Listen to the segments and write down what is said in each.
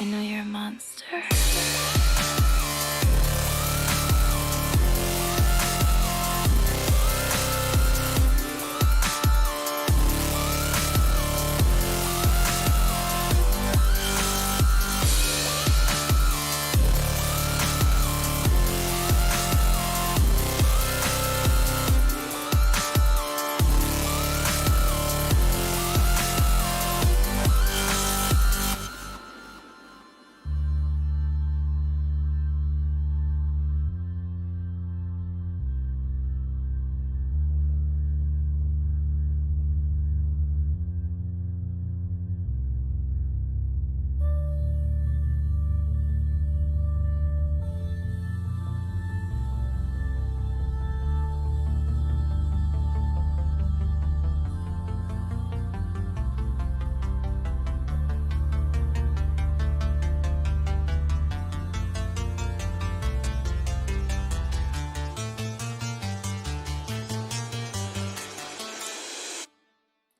know you're a monster.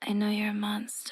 I know you're a monster.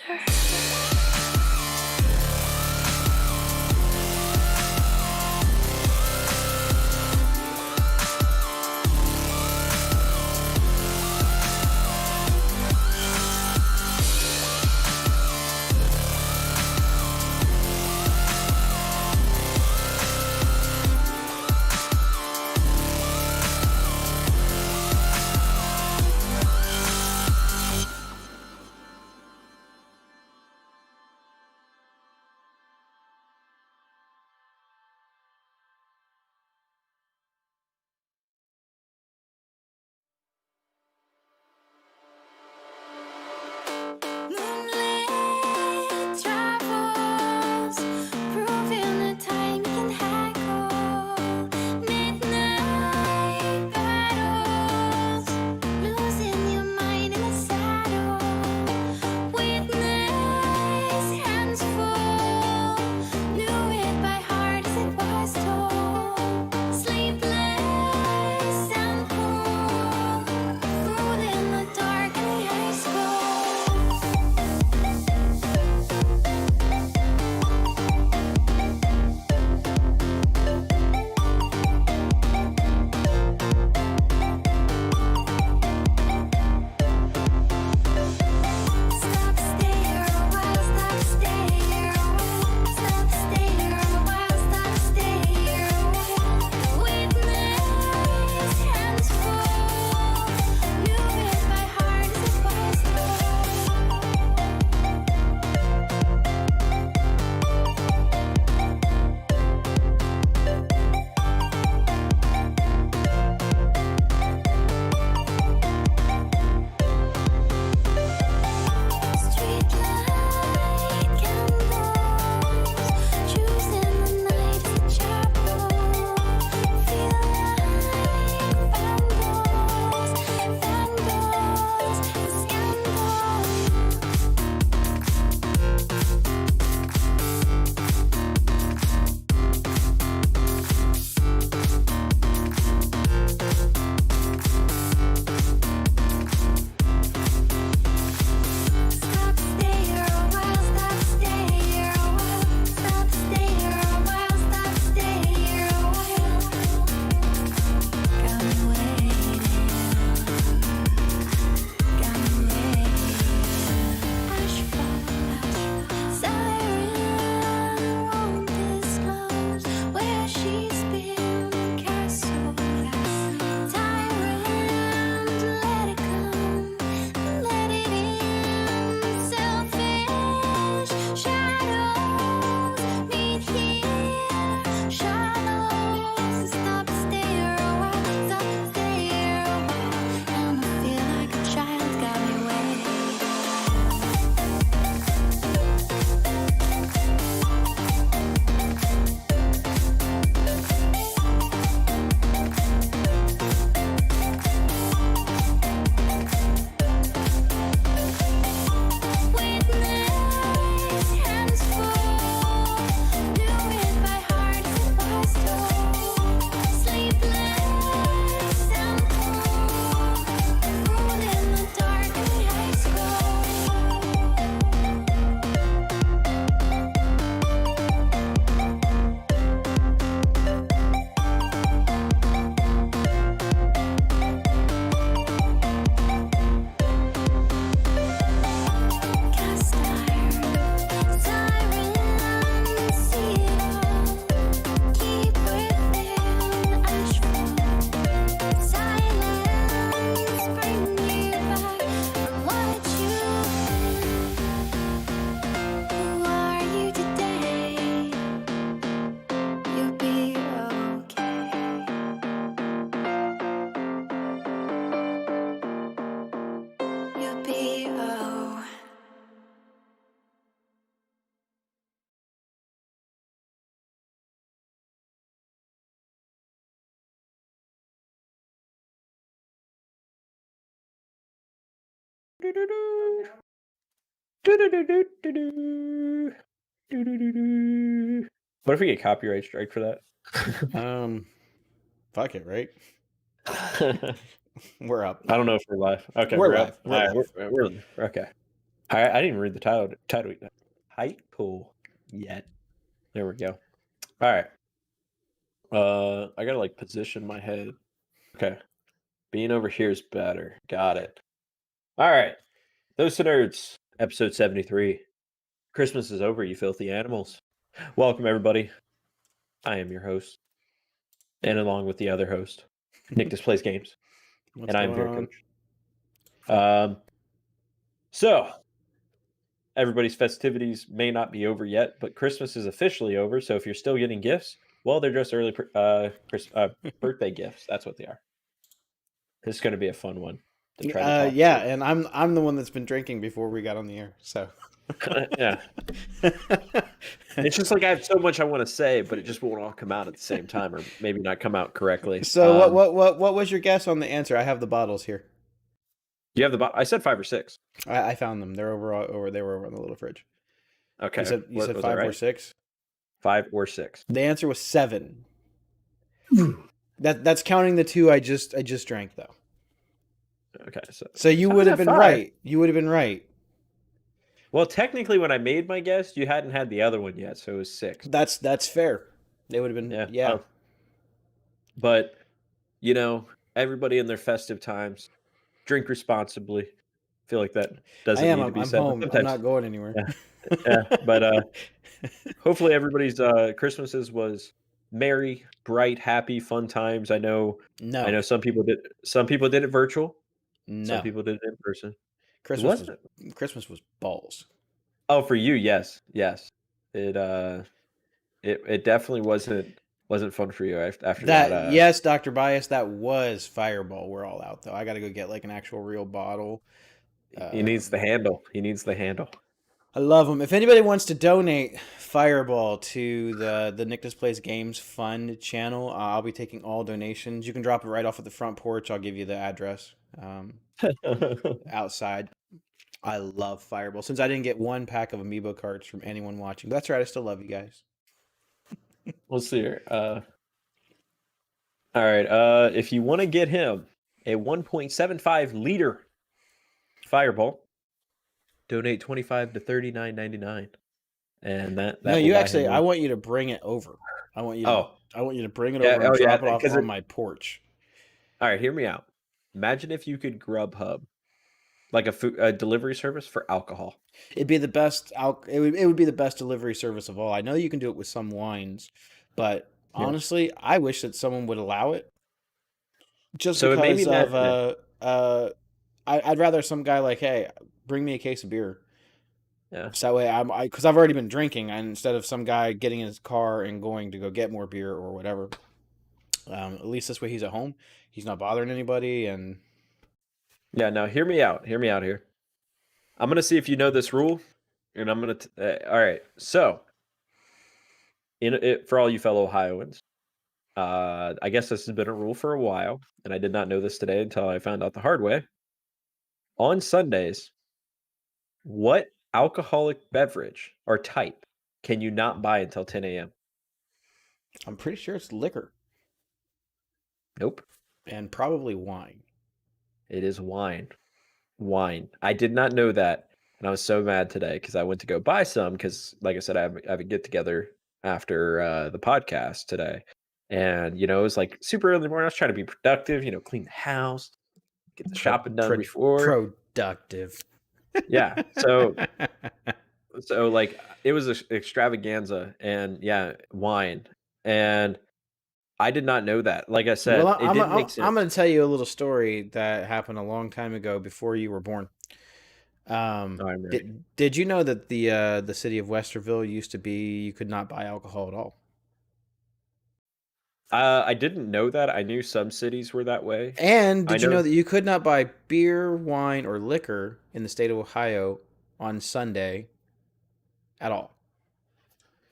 What if we get copyright strike for that? Fuck it, right? I We're up. don't know if we're live. Okay, We're we're live. up. We're All right, live. we're okay. I didn't even read the title yet. There we go. All right. I gotta like position my head. Okay. Being over here is better. Got it. All right. Those to Nerds, episode 73. Christmas is over, you filthy animals. Welcome, everybody. I am your host, and along with the other host, Nick Displays Games, What's and I am going Beer on? Coach. So, everybody's festivities may not be over yet, but Christmas is officially over. So, if you're still getting gifts, well, they're just early birthday gifts. That's what they are. This is going to be a fun one to try to talk Yeah, through. and I'm the one that's been drinking before we got on the air, so Yeah. It's just like I have so much I want to say, but it just won't all come out at the same time, or maybe not come out correctly. So what was your guess on the answer? I have the bottles here. You have I said 5 or 6. I found them. They're they were over on the little fridge. Okay. You said was 5 I or right? 6? 5 or 6. The answer was 7. That's counting the 2 I just drank though. Okay. So you would have been 5? right. You would have been right. Well, technically, when I made my guess, you hadn't had the other one yet, so it was 6. That's fair. They would have been yeah. But everybody in their festive times, drink responsibly. I feel like that doesn't need to be I'm said. home. I'm not going anywhere. Yeah. But hopefully everybody's Christmases was merry, bright, happy, fun times. I know some people did it virtual. No. Some people did it in person. Christmas was balls. Oh, for you, yes. It definitely wasn't fun for you after that. Yes, Dr. Bias, that was Fireball. We're all out though. I got to go get like an actual real bottle. He needs the handle. I love them. If anybody wants to donate Fireball to the Nick Displays Games Fund channel, I'll be taking all donations. You can drop it right off at the front porch. I'll give you the address outside. I love Fireball. Since I didn't get one pack of Amiibo cards from anyone watching. But that's right. I still love you guys. We'll see here. All right. If you want to get him a 1.75 liter Fireball, donate $25 to $39.99, and that. No, you actually. I want you to bring it over. I want you to bring it over and drop it off on my porch. All right, hear me out. Imagine if you could Grubhub like a delivery service for alcohol. It'd be the best. It would be the best delivery service of all. I know you can do it with some wines, but honestly, I wish that someone would allow it. Just so because of I'd rather some guy like, hey, bring me a case of beer. Yeah. So that way because I've already been drinking, and instead of some guy getting in his car and going to go get more beer or whatever, at least this way he's at home. He's not bothering anybody, and yeah. Now hear me out. Hear me out here. I'm gonna see if you know this rule, and I'm gonna. All right. So, for all you fellow Ohioans, I guess this has been a rule for a while, and I did not know this today until I found out the hard way. On Sundays, what alcoholic beverage or type can you not buy until 10 a.m.? I'm pretty sure it's liquor. Nope. And probably wine. It is wine. I did not know that, and I was so mad today because I went to go buy some because, like I said, I have a get-together after the podcast today. And, it was like super early in the morning. I was trying to be productive, clean the house, get the shopping done before. Productive. Yeah. So like it was an extravaganza, and yeah, wine. And I did not know that. Like I said, it didn't make sense. I'm going to tell you a little story that happened a long time ago before you were born. I'm ready. Did you know that the city of Westerville used to be you could not buy alcohol at all? I didn't know that. I knew some cities were that way. And did you know that you could not buy beer, wine, or liquor in the state of Ohio on Sunday at all?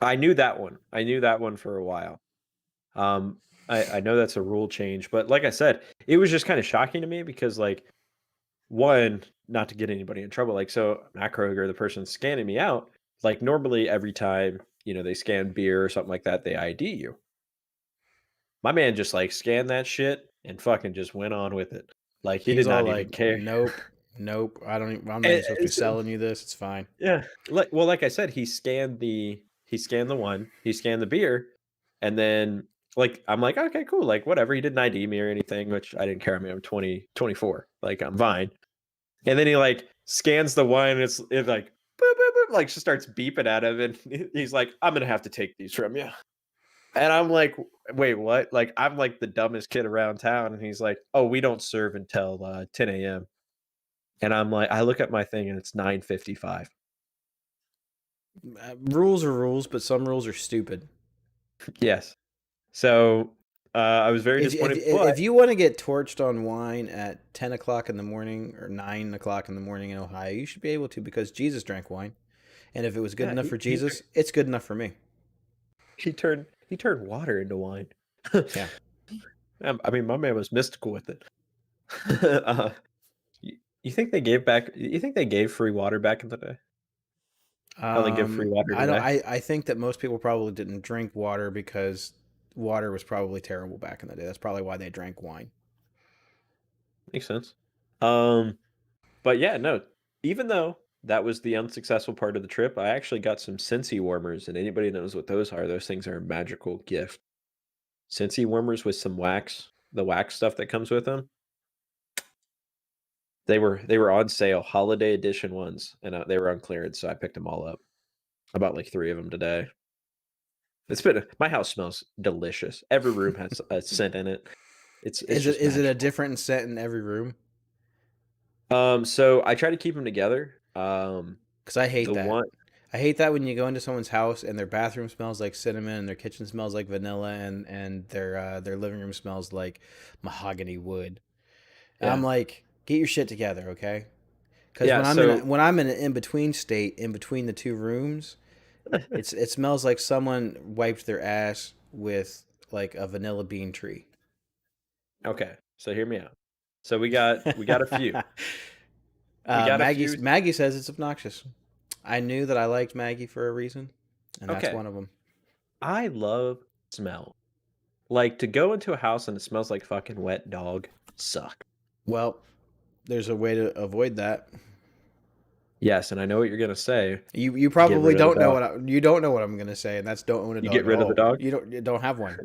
I knew that one. I knew that one for a while. I know that's a rule change, but like I said, it was just kind of shocking to me because, like, one, not to get anybody in trouble. Like, so Matt Kroger, the person scanning me out, like normally every time, they scan beer or something like that, they ID you. My man just like scanned that shit and fucking just went on with it. Like he He's did all not even like, care. nope. I'm not even supposed to be It's, selling you this. It's fine. yeah. Like I said, he scanned the wine, he scanned the beer, and then like I'm like, okay, cool, like whatever. He didn't ID me or anything, which I didn't care. I mean, I'm 24. Like I'm fine. And then he like scans the wine, and it's like boop, boop, boop, like just starts beeping at him, and he's like, I'm gonna have to take these from you. And I'm like, wait, what? Like I'm like the dumbest kid around town, and he's like, oh, we don't serve until 10 a.m. And I'm like, I look at my thing and it's 9:55. Rules are rules, but some rules are stupid. Yes. So I was very disappointed. If you want to get torched on wine at 10 o'clock in the morning or 9 o'clock in the morning in Ohio, you should be able to, because Jesus drank wine. And if it was good enough for Jesus, it's good enough for me. He turned water into wine. Yeah. I mean, my man was mystical with it. You think they gave back? You think they gave free water back in the day? How they give free water today? I think that most people probably didn't drink water because water was probably terrible back in the day. That's probably why they drank wine. Makes sense. But yeah, no. Even though that was the unsuccessful part of the trip, I actually got some Scenty Warmers, and anybody knows what those are. Those things are a magical gift. Scenty Warmers with some wax, the wax stuff that comes with them. They were on sale, holiday edition ones, and they were on clearance, so I picked them all up. I bought like 3 of them today. My house smells delicious. Every room has a scent in it. Is it a different scent in every room? So I try to keep them together. Because I hate that. I hate that when you go into someone's house and their bathroom smells like cinnamon and their kitchen smells like vanilla and their living room smells like mahogany wood. And I'm like, get your shit together, okay? Because when I'm in an in-between state, in between the two rooms, it smells like someone wiped their ass with like a vanilla bean tree. Okay, so hear me out. So we got a few. Maggie says it's obnoxious. I knew that I liked Maggie for a reason, and that's one of them. I love smell. Like, to go into a house and it smells like fucking wet dog, suck. Well, there's a way to avoid that. Yes, and I know what you're gonna say. You probably don't know what I'm gonna say, and that's don't own a dog. You get rid of the dog? You don't have one.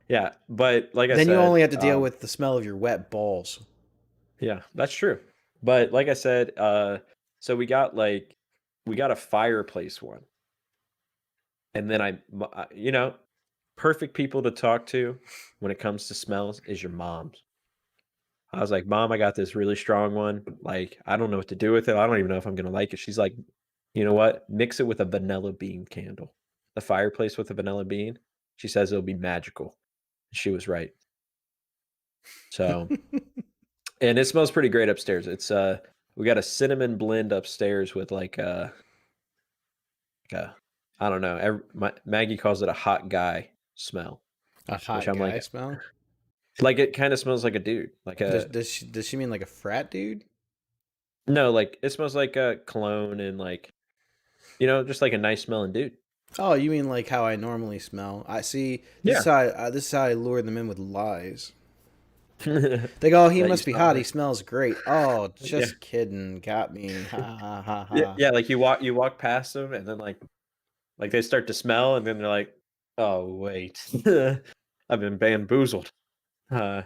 Yeah, but like I said, then you only have to deal with the smell of your wet balls. Yeah, that's true. But like I said, so we got a fireplace one, and then perfect people to talk to when it comes to smells is your mom's. I was like, Mom, I got this really strong one. Like, I don't know what to do with it. I don't even know if I'm gonna like it. She's like, you know what? Mix it with a vanilla bean candle. The fireplace with a vanilla bean. She says it'll be magical. She was right. So, and it smells pretty great upstairs. It's we got a cinnamon blend upstairs with like I don't know. Maggie calls it a hot guy smell. A hot guy smell? Like it kind of smells like a dude. Like does she mean like a frat dude? No, like it smells like a cologne and like just like a nice smelling dude. Oh, you mean like how I normally smell? I see. This is how I lure them in with lies. They go, oh, he must be hot. He smells great. Oh, just kidding. Got me. Ha ha ha ha. Yeah, like you walk past them and then like they start to smell and then they're like, oh wait, I've been bamboozled. I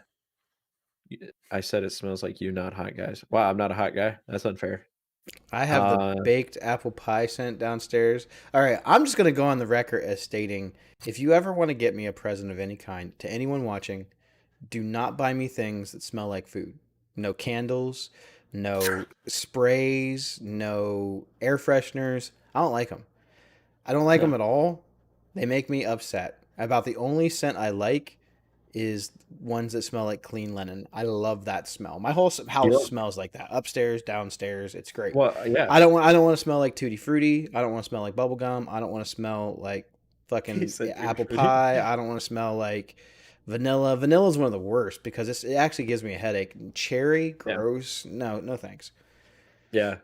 said it smells like you, not hot guys. Wow, I'm not a hot guy. That's unfair. I have the baked apple pie scent downstairs. All right, I'm just going to go on the record as stating, if you ever want to get me a present of any kind, to anyone watching, do not buy me things that smell like food. No candles, no sprays, no air fresheners. I don't like them. I don't like them at all. They make me upset. About the only scent I like is ones that smell like clean linen. I love that smell. My whole house smells like that. Upstairs, downstairs, it's great. Well, yeah. I don't want to smell like Tutti Frutti. I don't want to smell like bubblegum. I don't want to smell like fucking apple pie. I don't want to smell like vanilla. Vanilla is one of the worst because it actually gives me a headache. Cherry, gross. Yeah. No thanks. Yeah.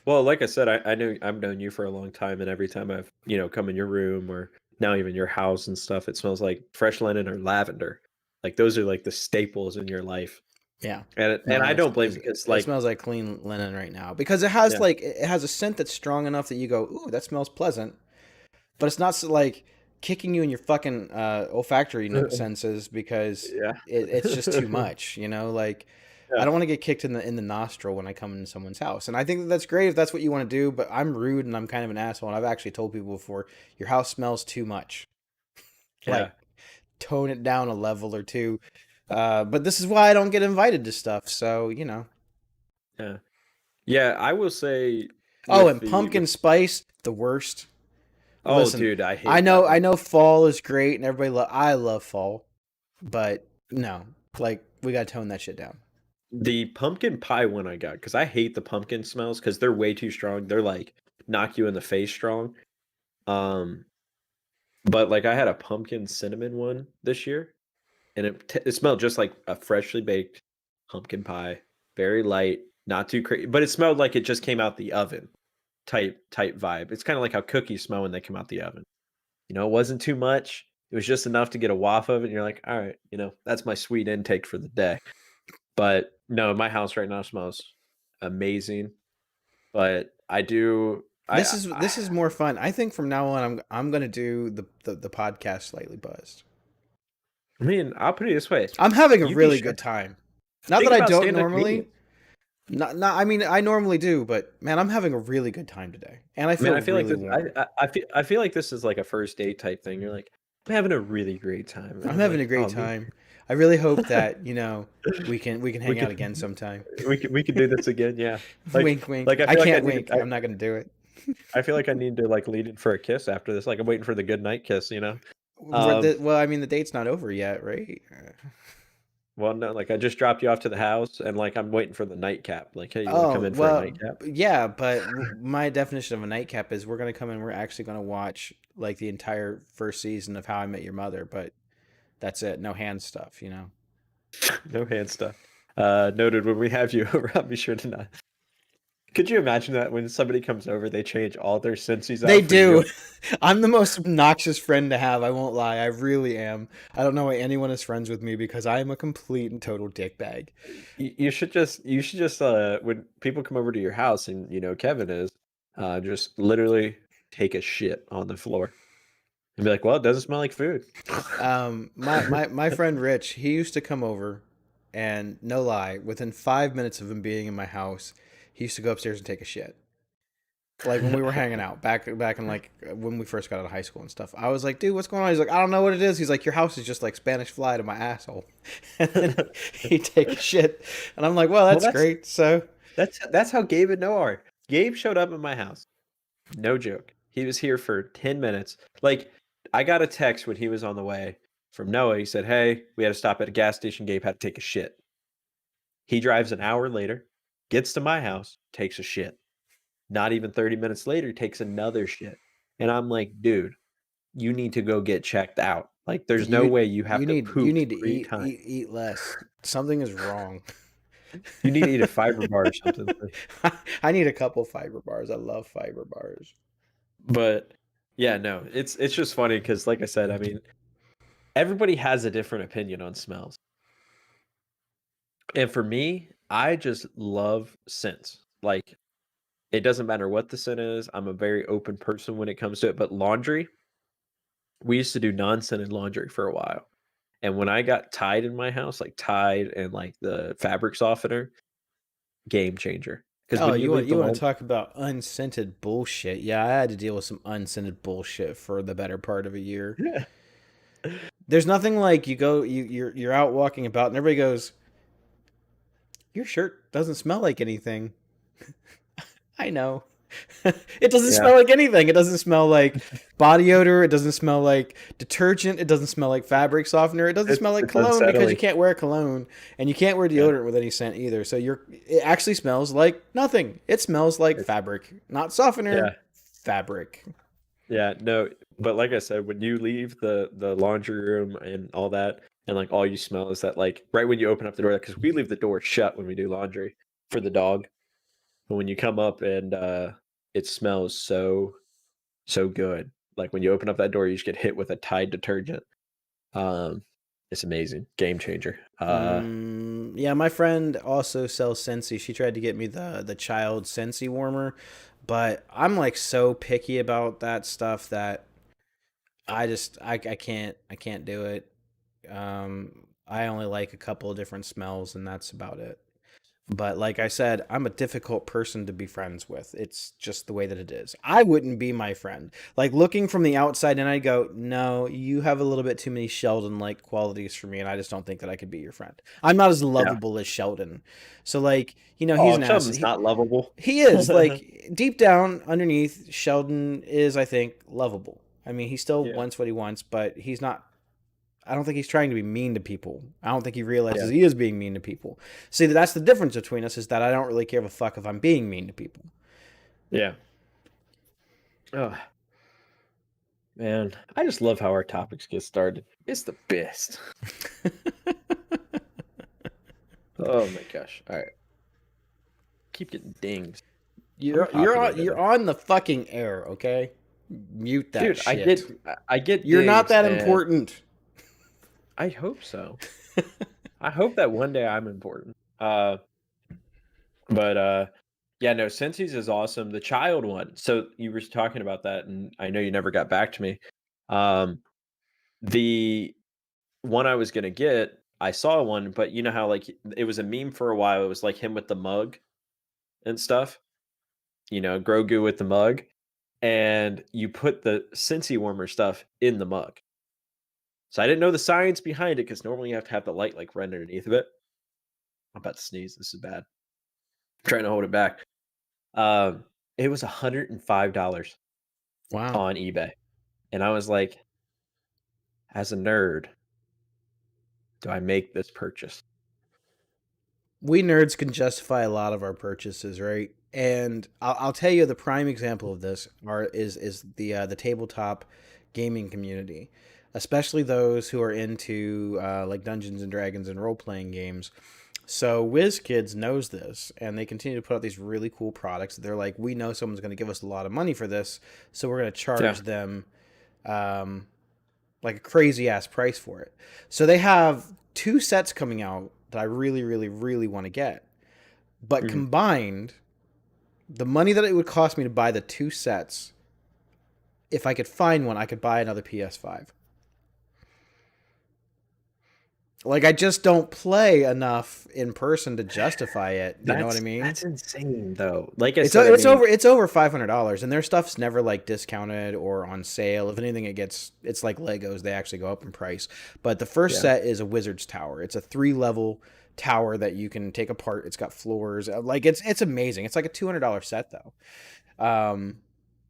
Well, like I said, I know I've known you for a long time, and every time I've come in your room or now even your house and stuff, it smells like fresh linen or lavender. Like those are like the staples in your life, Yeah. and I don't blame because It like smells like clean linen right now because it has yeah it has a scent that's strong enough that you go, ooh, that smells pleasant, but it's not like kicking you in your fucking olfactory senses because yeah it's just too much, like I yeah don't want to get kicked in the nostril when I come into someone's house. And I think that's great if that's what you want to do, but I'm rude and I'm kind of an asshole, and I've actually told people before, your house smells too much. yeah Like, tone it down a level or two. But this is why I don't get invited to stuff, so yeah yeah. I will say Oh, with and the with pumpkin spice, the worst. oh Listen, dude, I I hate that know one. I know fall is great and everybody I love fall, but no, like we gotta tone that shit down. The pumpkin pie one I got because I hate the pumpkin smells because they're way too strong. They're like knock you in the face strong. Um, but like I had a pumpkin cinnamon one this year, and it smelled just like a freshly baked pumpkin pie, very light, not too crazy, but it smelled like it just came out the oven type vibe. It's kind of like how cookies smell when they come out the oven. It wasn't too much. It was just enough to get a waft of it, and you're like, all right, that's my sweet intake for the day. But no, my house right now smells amazing. But I do. This is more fun. I think from now on I'm gonna do the podcast slightly buzzed. I mean, I'll put it this way: I'm having a you'd be really sure. good time. Not that Think I about don't stand-up normally. comedians. Not. I mean, I normally do, but man, I'm having a really good time today, and I I mean, feel I feel like really this. warm. I feel like this is like a first date type thing. You're like, I'm having a really great time, and I'm I'm having a like, great oh, me time. I really hope that we can we hang out could again sometime. we could do this again. Yeah, like Wink, wink. like I I feel like I can't need wink. to. I'm not gonna do it. I feel like I need to like lead in for a kiss after this. Like I'm waiting for the good night kiss. Um, Well, I mean, the date's not over yet, right? Well, no, like I just dropped you off to the house, and like I'm waiting for the nightcap. Like, hey, you want to come Oh, in for a well, nightcap? yeah, but my definition of a nightcap is we're gonna come in. We're actually gonna watch like the entire first season of How I Met Your Mother, but that's it. No hand stuff. No hand stuff. Noted. When we have you over, I'll be sure to not. Could you imagine that when somebody comes over, they change all their senses They out for you? do. I'm the most obnoxious friend to have. I won't lie. I really am. I don't know why anyone is friends with me because I am a complete and total dickbag. You should just when people come over to your house and Kevin is, just literally take a shit on the floor and be like, well, it doesn't smell like food. My friend Rich, he used to come over, and no lie, within 5 minutes of him being in my house, he used to go upstairs and take a shit. Like when we were hanging out back in like when we first got out of high school and stuff. I was like, dude, what's going on? He's like, I don't know what it is. He's like, your house is just like Spanish fly to my asshole. And then he'd take a shit, and I'm like, well, Well, that's great. So that's how Gabe and Noah are. Gabe showed up at my house. No joke. He was here for 10 minutes. Like, I got a text when he was on the way from Noah. He said, hey, we had to stop at a gas station. Gabe had to take a shit. He drives an hour later, gets to my house, takes a shit. Not even 30 minutes later, takes another shit. And I'm like, dude, you need to go get checked out. Like, there's no way you have to you poop need to 3 times. eat less. Something is wrong. You need to eat a fiber bar or something. I need a couple fiber bars. I love fiber bars. But yeah, no, it's just funny because, like I said, I mean, everybody has a different opinion on smells. And for me, I just love scents. Like, it doesn't matter what the scent is. I'm a very open person when it comes to it. But laundry, we used to do non-scented laundry for a while. And when I got Tide in my house, like Tide and like the fabric softener, game changer. Because Oh, when you leave the you want to laundry, talk about unscented bullshit? Yeah, I had to deal with some unscented bullshit for the better part of a year. yeah, There's nothing like you're out walking about and everybody goes, "Your shirt doesn't smell like anything." I know. It doesn't yeah, smell like anything. It doesn't smell like body odor. It doesn't smell like detergent. It doesn't smell like fabric softener. It doesn't smell like it's cologne because you unsettling. can't wear cologne and you can't wear Yeah, deodorant with any scent either. So it actually smells like nothing. It smells like it's fabric, not softener, yeah, fabric. yeah. No, but like I said, when you leave the laundry room and all that, and like all you smell is that like right when you open up the door, because we leave the door shut when we do laundry for the dog. But when you come up and it smells so good. Like when you open up that door, you just get hit with a Tide detergent. It's amazing, game changer. Yeah, my friend also sells Scentsy. She tried to get me the child Scentsy warmer, but I'm like so picky about that stuff that I can't do it. I only like a couple of different smells, and that's about it. But like I said, I'm a difficult person to be friends with. It's just the way that it is. I wouldn't be my friend. Like looking from the outside, and I go, no, you have a little bit too many Sheldon-like qualities for me, and I just don't think that I could be your friend. I'm not as Yeah. lovable as Sheldon. So like, he's an Sheldon's ass. not lovable. He is like deep down underneath. Sheldon is, I think, lovable. I mean, he still wants what he wants, but he's not. I don't think he's trying to be mean to people. I don't think he realizes he is being mean to people. See, that's the difference between us, is that I don't really care a fuck if I'm being mean to people. Yeah. Oh, man. I just love how our topics get started. It's the best. Oh my gosh. All right. Keep getting dings. You're on the fucking air, okay? Mute that Dude, shit. I get You're not that and important. I hope so. I hope that one day I'm important. But yeah, no, Sensi's is awesome. The child one. So you were talking about that, and I know you never got back to me. The one I was gonna get, I saw one, but you know how like it was a meme for a while. It was like him with the mug and stuff. You know, Grogu with the mug, and you put the Scenty Warmer stuff in the mug. So I didn't know the science behind it, because normally you have to have the light like right underneath of it. I'm about to sneeze. This is bad. I'm trying to hold it back. It was $105 on eBay. And I was like, as a nerd, do I make this purchase? We nerds can justify a lot of our purchases, right? And I'll tell you the prime example of this is the tabletop gaming community, especially those who are into like Dungeons and Dragons and role playing games. So WizKids knows this, and they continue to put out these really cool products. They're like, we know someone's going to give us a lot of money for this, so we're going to charge them like a crazy ass price for it. So they have 2 sets coming out that I really, really, really want to get. But combined, the money that it would cost me to buy the 2 sets, if I could find one, I could buy another PS5. Like, I just don't play enough in person to justify it. You know what I mean? That's insane, though. Like it's over $500, and their stuff's never like discounted or on sale. If anything, it's like Legos; they actually go up in price. But the first set is a Wizard's Tower. It's a 3-level tower that you can take apart. It's got floors. Like it's amazing. It's like a $200 set though.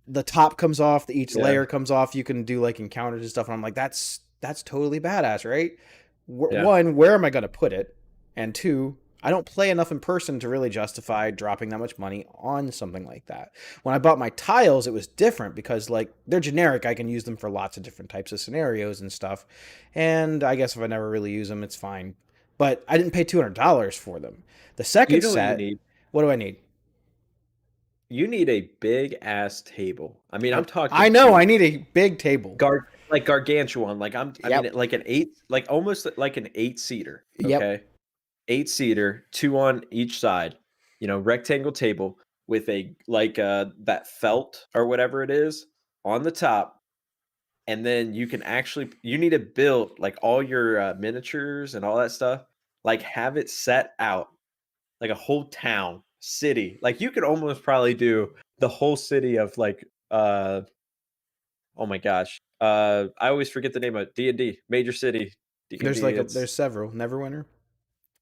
The top comes off. Each layer comes off. You can do like encounters and stuff. And I'm like, that's totally badass, right? One, where am I going to put it? And 2, I don't play enough in person to really justify dropping that much money on something like that. When I bought my tiles, it was different because like they're generic. I can use them for lots of different types of scenarios and stuff. And I guess if I never really use them, it's fine. But I didn't pay $200 for them. The second set, what do I need? You need a big ass table. I mean, I'm talking. I know I need a big table. Like gargantuan, like I mean, like an 8, like almost like an 8-seater. Okay, 8-seater, 2 on each side. You know, rectangle table with a like that felt or whatever it is on the top, and then you need to build like all your miniatures and all that stuff. Like have it set out like a whole town, city. Like you could almost probably do the whole city of like oh my gosh. I always forget the name of D&D, Major City. D&D, There's several. Neverwinter.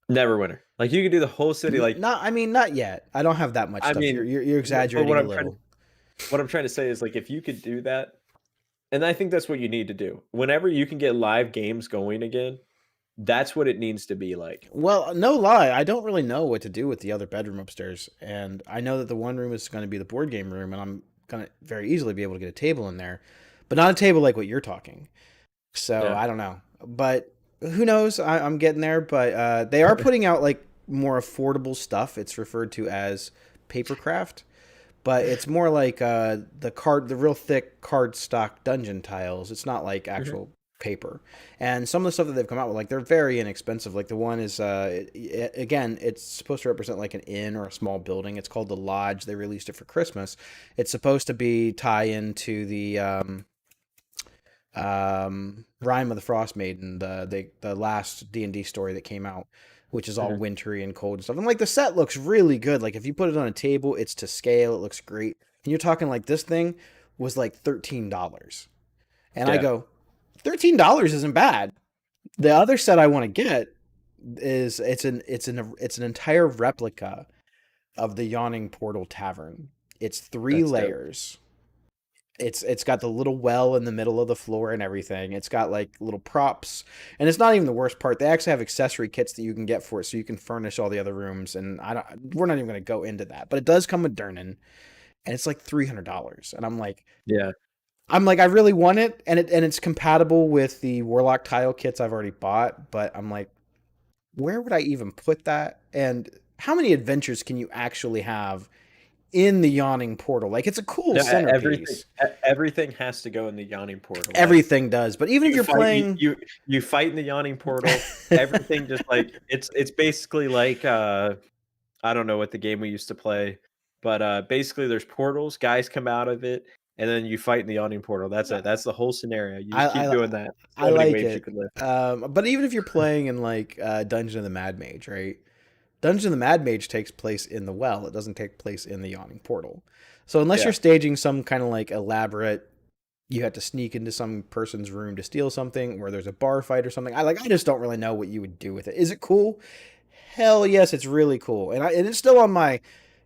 Like you could do the whole city. Like not yet. I don't have that much stuff. You're exaggerating a little. What I'm trying to say is like if you could do that, and I think that's what you need to do. Whenever you can get live games going again, that's what it needs to be like. Well, no lie, I don't really know what to do with the other bedroom upstairs, and I know that the one room is going to be the board game room, and I'm going to very easily be able to get a table in there. But not a table like what you're talking. So I don't know. But who knows? I'm getting there. But they are putting out like more affordable stuff. It's referred to as papercraft, but it's more like the real thick cardstock dungeon tiles. It's not like actual paper. And some of the stuff that they've come out with, like, they're very inexpensive. Like the one is again, it's supposed to represent like an inn or a small building. It's called the Lodge. They released it for Christmas. It's supposed to be tie into the Rime of the Frost Maiden, the last D&D story that came out, which is all wintry and cold and stuff. And like the set looks really good. Like if you put it on a table, it's to scale. It looks great. And you're talking like this thing was like $13. And I go, $13 isn't bad. The other set I want to get is it's an entire replica of the Yawning Portal Tavern. It's 3 layers. It's got the little well in the middle of the floor and everything. It's got like little props, and it's not even the worst part. They actually have accessory kits that you can get for it, so you can furnish all the other rooms. And we're not even going to go into that, but it does come with Durnan, and it's like $300. And I'm like, I really want it, and it's compatible with the Warlock tile kits I've already bought. But I'm like, where would I even put that? And how many adventures can you actually have in the Yawning Portal? Like, it's a cool centerpiece. Everything has to go in the Yawning Portal. Everything does. But even if you're playing, you fight in the Yawning Portal. Everything just like it's basically like I don't know what the game we used to play, but basically there's portals. Guys come out of it, and then you fight in the Yawning Portal. That's it. That's the whole scenario. You just keep doing that. I like it. You could live. But even if you're playing in like Dungeon of the Mad Mage, right? Dungeon of the Mad Mage takes place in the well. It doesn't take place in the Yawning Portal. So unless you're staging some kind of like elaborate, you have to sneak into some person's room to steal something, or there's a bar fight or something. I just don't really know what you would do with it. Is it cool? Hell yes, it's really cool. And it's still on my,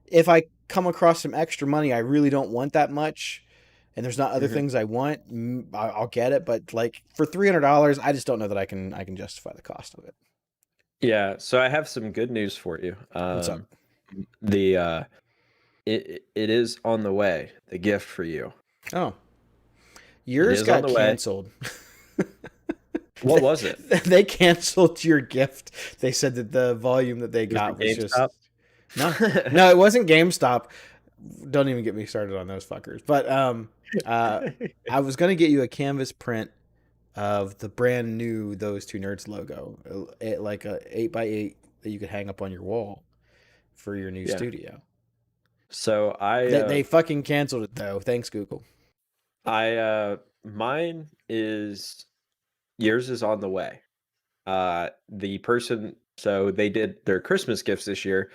if I come across some extra money, I really don't want that much, and there's not other things I want, I'll get it. But like for $300, I just don't know that I can justify the cost of it. Yeah, so I have some good news for you. What's up? It is on the way. The gift for you. Oh, yours got canceled. What was it? They canceled your gift. They said that the volume that they got was just no. It wasn't GameStop. Don't even get me started on those fuckers. But I was gonna get you a canvas print of the brand new Those Two Nerds logo, like a 8x8 that you could hang up on your wall for your new studio. So they fucking canceled it though. Thanks, Google. Mine is, yours is on the way. The person, so they did their Christmas gifts this year.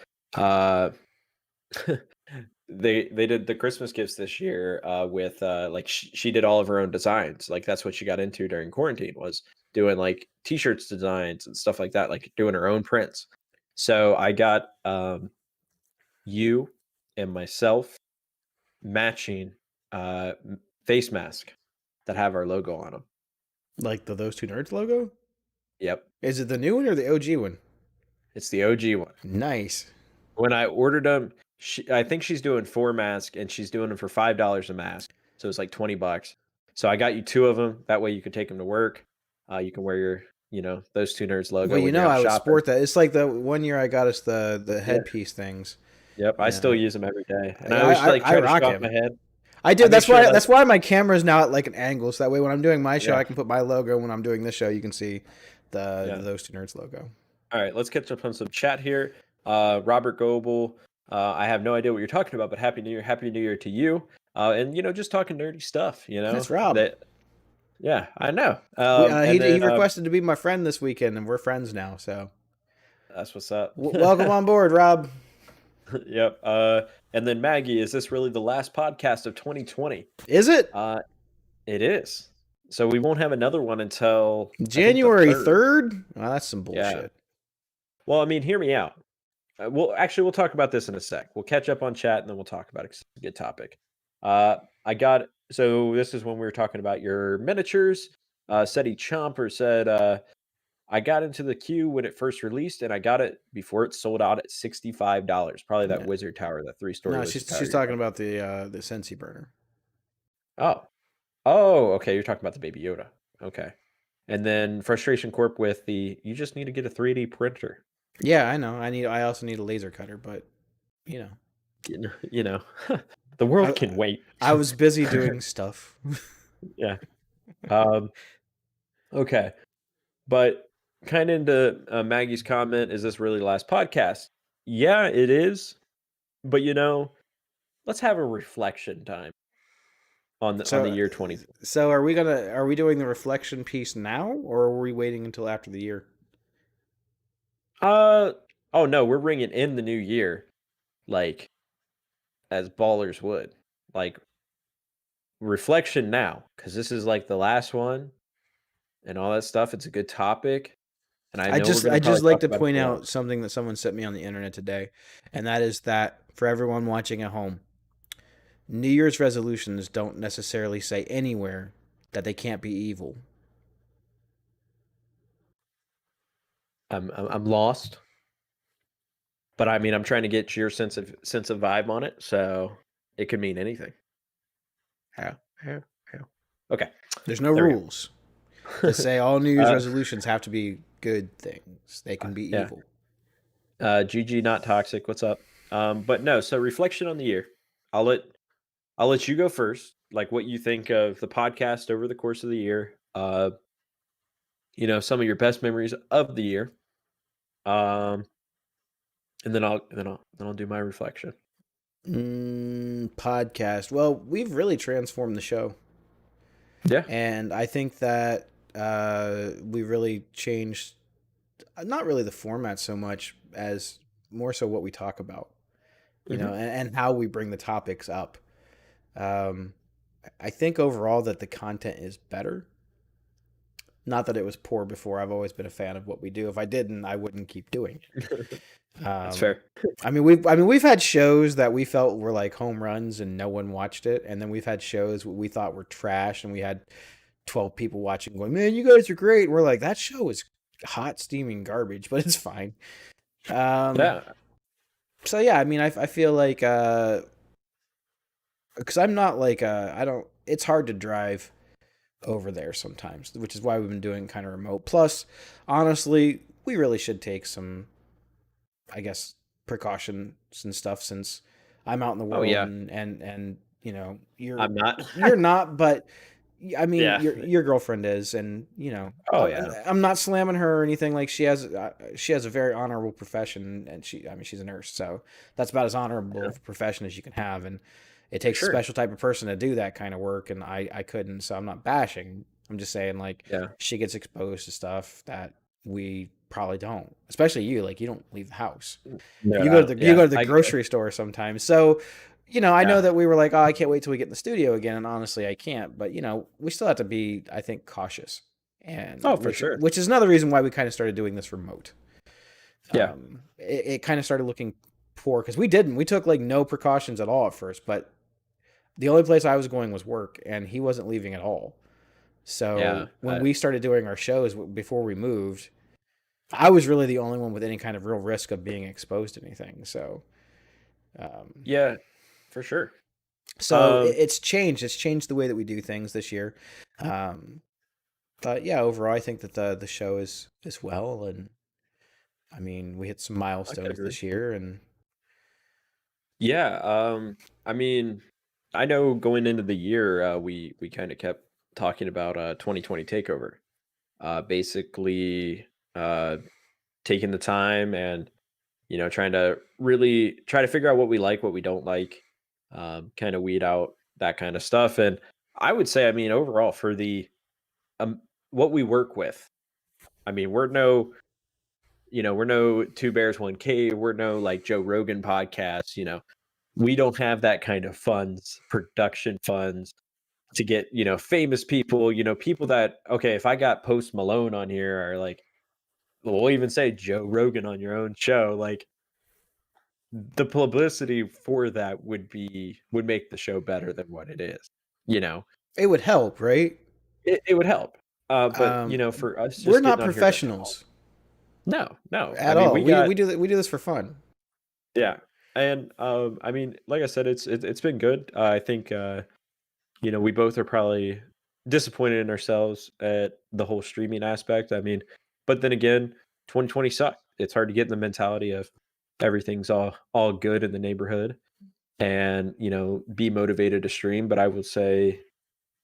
They did the Christmas gifts this year with like she did all of her own designs. Like that's what she got into during quarantine, was doing like t-shirts designs and stuff like that, like doing her own prints. So I got you and myself matching face mask that have our logo on them. Like the Those Two Nerds logo? Yep. Is it the new one or the OG one? It's the OG one. Nice. When I ordered them, I think she's doing 4 masks, and she's doing them for $5 a mask. So it's like $20. So I got you 2 of them. That way you could take them to work. You can wear your, Those Two Nerds logo. Well, I would sport that. It's like the one year I got us the headpiece things. Yep, I still use them every day, and I always try to show off my head. I do. That's why my camera is now at like an angle, so that way when I'm doing my show, I can put my logo. When I'm doing this show, you can see the Those Two Nerds logo. All right, let's catch up on some chat here. Robert Goebel, I have no idea what you're talking about, but Happy New Year! Happy New Year to you! And just talking nerdy stuff. That's Rob. Yeah, I know. He requested to be my friend this weekend, and we're friends now. So that's what's up. Welcome on board, Rob. Yep. And then Maggie, is this really the last podcast of 2020? Is it? It is. So we won't have another one until January 3rd? Oh, that's some bullshit. Yeah. Well, I mean, hear me out. We'll talk about this in a sec. We'll catch up on chat and then we'll talk about it. It's a good topic. So this is when we were talking about your miniatures. Scenty Chomper said, I got into the queue when it first released, and I got it before it sold out at $65. Probably that Wizard Tower, that 3-story. No, she's talking about the Scenty burner. Oh, okay. You're talking about the Baby Yoda. Okay. And then Frustration Corp with you just need to get a 3D printer. Yeah, I know. I also need a laser cutter, but you know, the world can wait. I was busy doing stuff. Yeah. Okay. But kind of into Maggie's comment, is this really the last podcast? Yeah, it is. But let's have a reflection time on the year 20. So are we doing the reflection piece now, or are we waiting until after the year? Oh no, we're bringing in the new year, like as ballers would. Like reflection now, because this is like the last one and all that stuff. It's a good topic, and I know we're gonna I probably just like talk to about it point a out lot. something that someone sent me on the internet today, and that is that for everyone watching at home, New Year's resolutions don't necessarily say anywhere that they can't be evil. I'm lost, but I mean I'm trying to get your sense of vibe on it, so it could mean anything. How? Okay. There's no There we go. rules that say all New Year's resolutions have to be good things. They can be Yeah. evil. GG not toxic. What's up? But no. So reflection on the year. I'll let you go first. Like what you think of the podcast over the course of the year. Some of your best memories of the year. And then I'll do my reflection. Podcast. Well, we've really transformed the show. Yeah. And I think that we really changed, not really the format so much as more so what we talk about, and how we bring the topics up. I think overall that the content is better. Not that it was poor before. I've always been a fan of what we do. If I didn't, I wouldn't keep doing it. That's fair. I mean, we've had shows that we felt were like home runs and no one watched it, and then we've had shows we thought were trash and we had 12 people watching going, "Man, you guys are great." And we're like, "That show is hot steaming garbage," but it's fine. Yeah. So yeah, I mean, I feel like because I'm not like I don't. It's hard to drive over there sometimes, which is why we've been doing kind of remote. Plus, honestly, we really should take some, I guess, precautions and stuff since I'm out in the world and I'm not. you're not, but I mean Yeah. your girlfriend is, and Oh yeah. I'm not slamming her or anything. Like she has a very honorable profession, and she's a nurse, so that's about as honorable of a profession as you can have, and it takes a special type of person to do that kind of work, and I couldn't, so I'm not bashing. I'm just saying, like, she gets exposed to stuff that we probably don't, especially you. Like, you don't leave the house. No, you go to the grocery store sometimes. So, I know that we were like, oh, I can't wait till we get in the studio again, and honestly, I can't. But we still have to be, I think, cautious. And for sure. Which is another reason why we kind of started doing this remote. Yeah. It kind of started looking poor because we took like no precautions at all at first, but the only place I was going was work, and he wasn't leaving at all. So when we started doing our shows before we moved, I was really the only one with any kind of real risk of being exposed to anything. So, yeah, for sure. So it's changed. It's changed the way that we do things this year. But yeah, overall, I think that the show is well, and I mean, we hit some milestones this year, and I mean, I know going into the year, we kind of kept talking about 2020 takeover, basically taking the time and trying to really try to figure out what we like, what we don't like, kind of weed out that kind of stuff. And I would say, I mean, overall for the what we work with, I mean, we're no Two Bears One Cave, we're no like Joe Rogan podcast, we don't have that kind of production funds to get, famous people, people that, okay, if I got Post Malone on here, or like, we'll even say Joe Rogan on your own show, like the publicity for that would make the show better than what it is, it would help, right? It would help. But for us, just we're not on professionals. No, at all. We do this for fun. Yeah. And I mean, like I said, it's been good. I think we both are probably disappointed in ourselves at the whole streaming aspect. I mean, but then again, 2020 sucked. It's hard to get in the mentality of everything's all good in the neighborhood. and, be motivated to stream. But I will say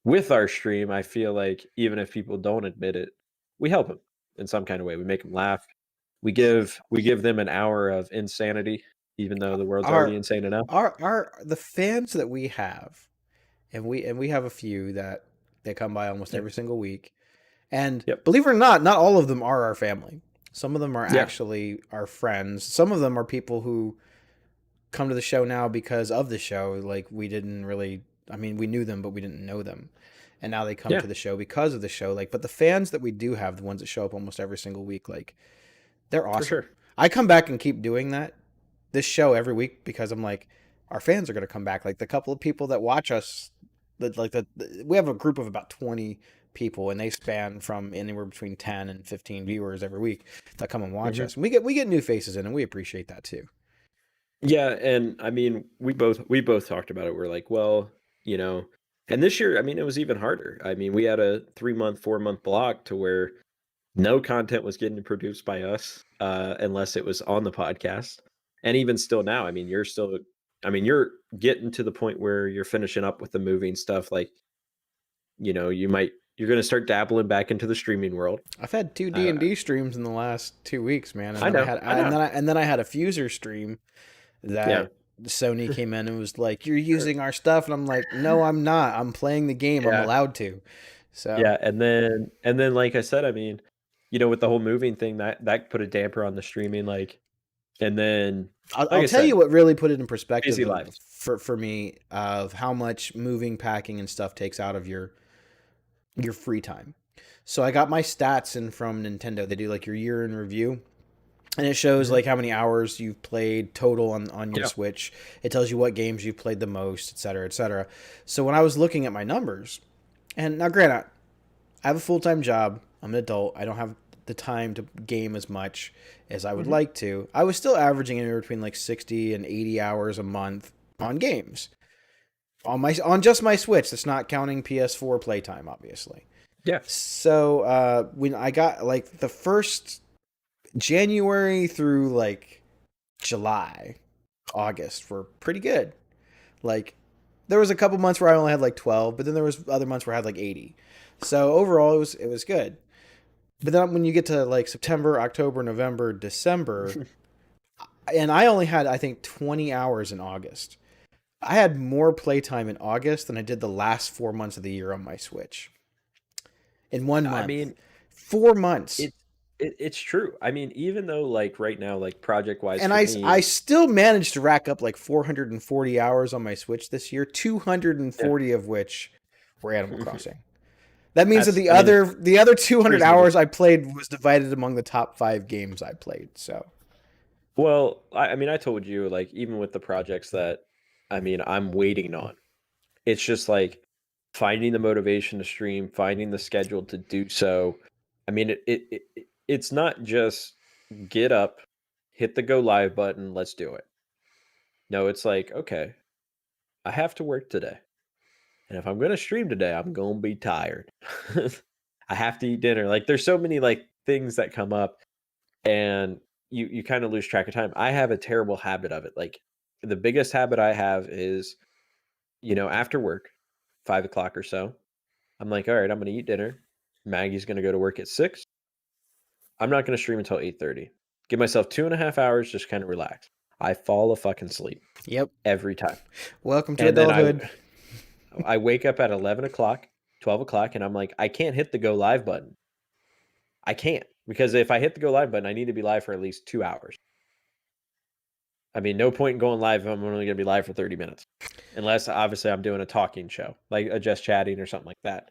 with our stream, I feel like even if people don't admit it, we help them in some kind of way. We make them laugh. We give them an hour of insanity, even though the world's already insane enough. The fans that we have, and we have a few that they come by almost every single week. And believe it or not all of them are our family. Some of them are actually our friends. Some of them are people who come to the show now because of the show. Like, we didn't really, we knew them, but we didn't know them. And now they come to the show because of the show. Like, but the fans that we do have, the ones that show up almost every single week, like, they're awesome. For sure. I come back and keep doing this show every week because I'm like, our fans are going to come back. Like, the couple of people that watch us, we have a group of about 20 people, and they span from anywhere between 10 and 15 viewers every week that come and watch us. And we get new faces in, and we appreciate that too. Yeah, and we both talked about it. We're like, well, and this year, it was even harder. We had a 3-month, 4-month block to where no content was getting produced by us unless it was on the podcast. And even still now, you're getting to the point where you're finishing up with the moving stuff. Like, you're going to start dabbling back into the streaming world. I've had 2 D&D streams in the last 2 weeks, man. And I know. And then I had a Fuser stream that Sony came in and was like, "You're using our stuff," and I'm like, "No, I'm not. I'm playing the game. I'm allowed to." So and then like I said, with the whole moving thing, that put a damper on the streaming. Like, and then I'll tell you what really put it in perspective for me of how much moving, packing, and stuff takes out of your free time. So I got my stats in from Nintendo. They do like your year in review. And it shows like how many hours you've played total on your Switch. It tells you what games you've played the most, et cetera, et cetera. So when I was looking at my numbers, and now granted, I have a full-time job. I'm an adult. I don't have the time to game as much as I would like to. I was still averaging anywhere between like 60 and 80 hours a month on games. On just my Switch. That's not counting PS4 playtime, obviously. Yeah. So when I got like the first January through like July, August were pretty good. Like, there was a couple months where I only had like 12, but then there was other months where I had like 80. So overall, it was good. But then when you get to like September, October, November, December, and I only had, I think, 20 hours in August. I had more playtime in August than I did the last 4 months of the year on my Switch. In 1 month. 4 months. It's true. Even though like right now, like project wise, and I still managed to rack up like 440 hours on my Switch this year, 240 of which were Animal Crossing. That means that the other 200 hours I played was divided among the top 5 games I played. So, well, I told you, like, even with the projects that I'm waiting on, it's just like finding the motivation to stream, finding the schedule to do so. It's not just get up, hit the go live button, let's do it. No, it's like, okay, I have to work today. And if I'm going to stream today, I'm going to be tired. I have to eat dinner. Like, there's so many like things that come up, and you kind of lose track of time. I have a terrible habit of it. Like, the biggest habit I have is, after work, 5 o'clock or so, I'm like, all right, I'm going to eat dinner. Maggie's going to go to work at 6. I'm not going to stream until 8:30. Give myself 2.5 hours, just kind of relax. I fall a fucking asleep. Yep. Every time. Welcome to adulthood. I wake up at 11 o'clock, 12 o'clock, and I'm like, I can't hit the go live button. I can't. Because if I hit the go live button, I need to be live for at least 2 hours. No point in going live if I'm only going to be live for 30 minutes. Unless, obviously, I'm doing a talking show, like a just chatting or something like that.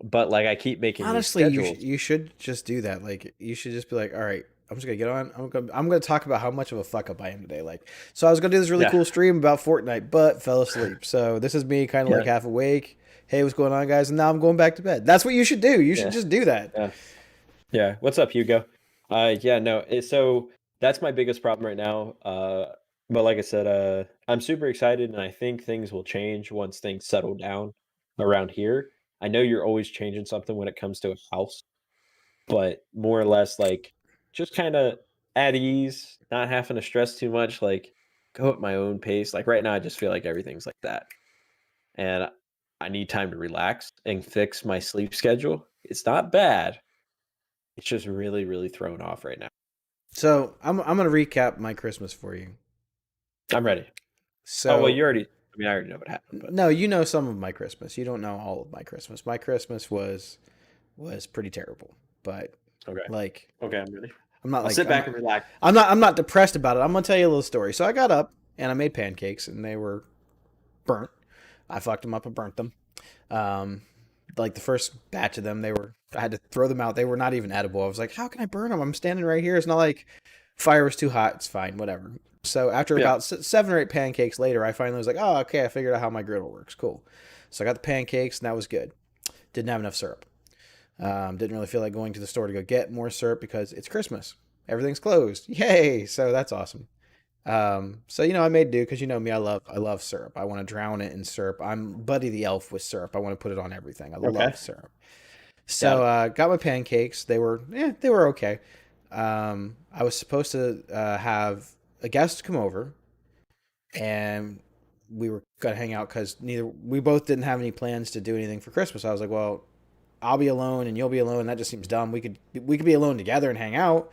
But like, I keep making honestly, you should just do that. Like, you should just be like, all right, I'm just gonna get on. I'm gonna talk about how much of a fuck up I am today. Like, so I was gonna do this really cool stream about Fortnite, but fell asleep. So this is me kind of like half awake. Hey, what's going on, guys? And now I'm going back to bed. That's what you should do. You should just do that. Yeah. What's up, Hugo? So that's my biggest problem right now. But like I said, I'm super excited, and I think things will change once things settle down around here. I know you're always changing something when it comes to a house, but more or less like just kind of at ease, not having to stress too much. Like, go at my own pace. Like right now, I just feel like everything's like that, and I need time to relax and fix my sleep schedule. It's not bad. It's just really, really thrown off right now. So I'm gonna recap my Christmas for you. I'm ready. So well, I already know what happened. But. No, you know some of my Christmas. You don't know all of my Christmas. My Christmas was pretty terrible, but okay, I'm ready. I'm not. I'll sit back and relax. I'm not depressed about it. I'm gonna tell you a little story. So I got up and I made pancakes, and they were burnt. I fucked them up and burnt them. Like the first batch of them, I had to throw them out. They were not even edible. I was like, how can I burn them? I'm standing right here. It's not like fire was too hot. It's fine, whatever. So after about 7 or 8 pancakes later, I finally was like, oh, okay, I figured out how my griddle works. Cool. So I got the pancakes, and that was good. Didn't have enough syrup. Didn't really feel like going to the store to go get more syrup because it's Christmas. Everything's closed. Yay! So that's awesome. So I made do because you know me, I love syrup. I want to drown it in syrup. I'm Buddy the Elf with syrup. I want to put it on everything. I love syrup. So got my pancakes. They were okay. I was supposed to have a guest come over, and we were gonna hang out because we both didn't have any plans to do anything for Christmas. I was like, well, I'll be alone and you'll be alone. That just seems dumb. We could be alone together and hang out.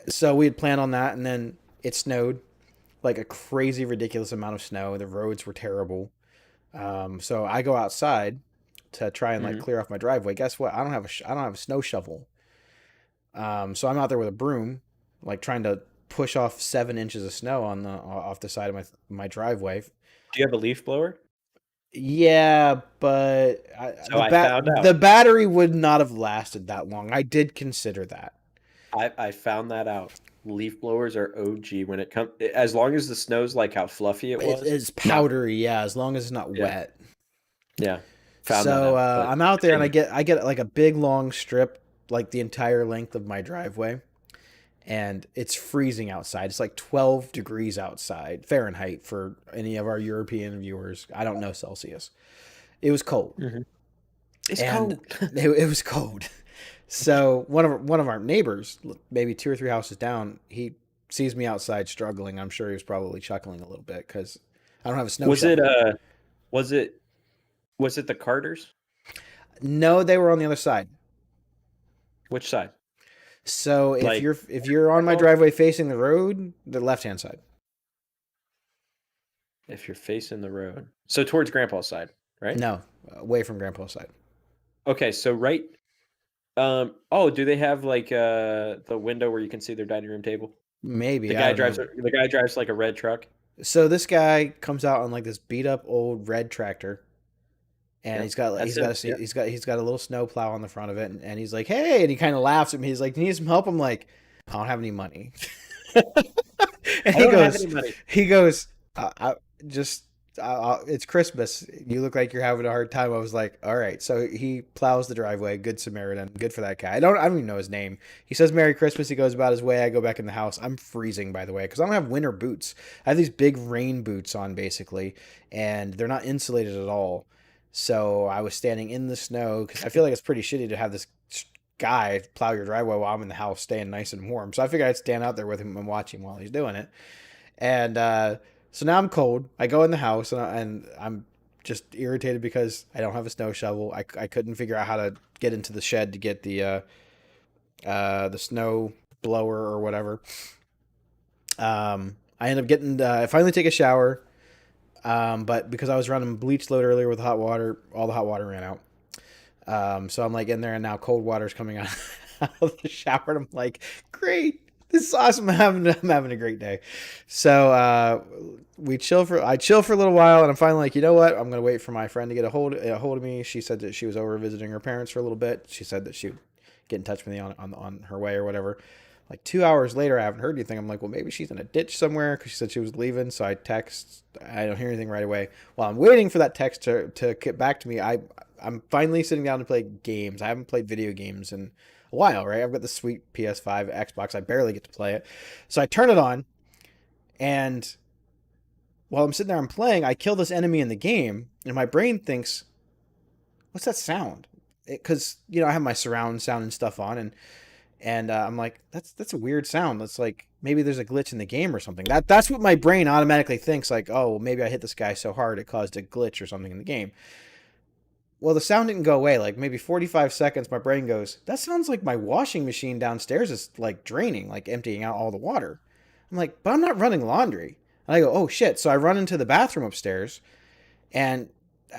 So we had planned on that, and then it snowed, like a crazy, ridiculous amount of snow. The roads were terrible. So I go outside to try and clear off my driveway. Guess what? I don't have a snow shovel. So I'm out there with a broom, like trying to push off 7 inches of snow off the side of my driveway. Do you have a leaf blower? Yeah, but the battery would not have lasted that long. I did consider that. I found that out. Leaf blowers are OG when it comes. As long as the snow's like how fluffy it was. It's powdery, yeah. As long as it's not wet. Yeah. I'm out there and I get like a big long strip, like the entire length of my driveway, and it's freezing outside. It's like 12 degrees outside, Fahrenheit for any of our European viewers. I don't know Celsius. It was cold. Mm-hmm. It's cold. It was cold. So one of our neighbors, maybe 2 or 3 houses down, he sees me outside struggling. I'm sure he was probably chuckling a little bit because I don't have a snow shovel. Was it the Carters? No, they were on the other side. Which side? So if you're on my driveway facing the road, the left-hand side. If you're facing the road, so towards Grandpa's side, right? No, away from Grandpa's side. Okay, so right. Do they have like the window where you can see their dining room table? Maybe the guy drives like a red truck. So this guy comes out on like this beat up old red tractor, and he's got a little snow plow on the front of it, and he's like, hey, and he kind of laughs at me. He's like, you need some help? I'm like, I don't have any money. And he goes, it's Christmas. You look like you're having a hard time. I was like, all right. So he plows the driveway. Good Samaritan. Good for that guy. I don't even know his name. He says Merry Christmas. He goes about his way. I go back in the house. I'm freezing, by the way, because I don't have winter boots. I have these big rain boots on, basically, and they're not insulated at all. So I was standing in the snow because I feel like it's pretty shitty to have this guy plow your driveway while I'm in the house staying nice and warm. So I figured I'd stand out there with him and watch him while he's doing it. And so now I'm cold. I go in the house and I'm just irritated because I don't have a snow shovel. I couldn't figure out how to get into the shed to get the snow blower or whatever. I end up getting I finally take a shower. But because I was running bleach load earlier with hot water, all the hot water ran out. So I'm like in there, and now cold water's coming out of the shower, and I'm like, great. This is awesome. I'm having a great day. So I chill for a little while, and I'm finally like, you know what? I'm gonna wait for my friend to get a hold of me. She said that she was over visiting her parents for a little bit. She said that she would get in touch with me on her way or whatever. Like 2 hours later, I haven't heard anything. I'm like, well, maybe she's in a ditch somewhere because she said she was leaving. So I text. I don't hear anything right away. While I'm waiting for that text to get back to me, I'm finally sitting down to play games. I haven't played video games in a while, right? I've got the sweet PS5, Xbox. I barely get to play it. So I turn it on, and while I'm sitting there, I'm playing. I kill this enemy in the game, and my brain thinks, what's that sound? Because I have my surround sound and stuff on, And I'm like, that's a weird sound. That's like maybe there's a glitch in the game or something. That's what my brain automatically thinks. Like, oh, well, maybe I hit this guy so hard it caused a glitch or something in the game. Well, the sound didn't go away. Like maybe 45 seconds, my brain goes, that sounds like my washing machine downstairs is like draining, like emptying out all the water. I'm like, but I'm not running laundry. And I go, oh shit. So I run into the bathroom upstairs and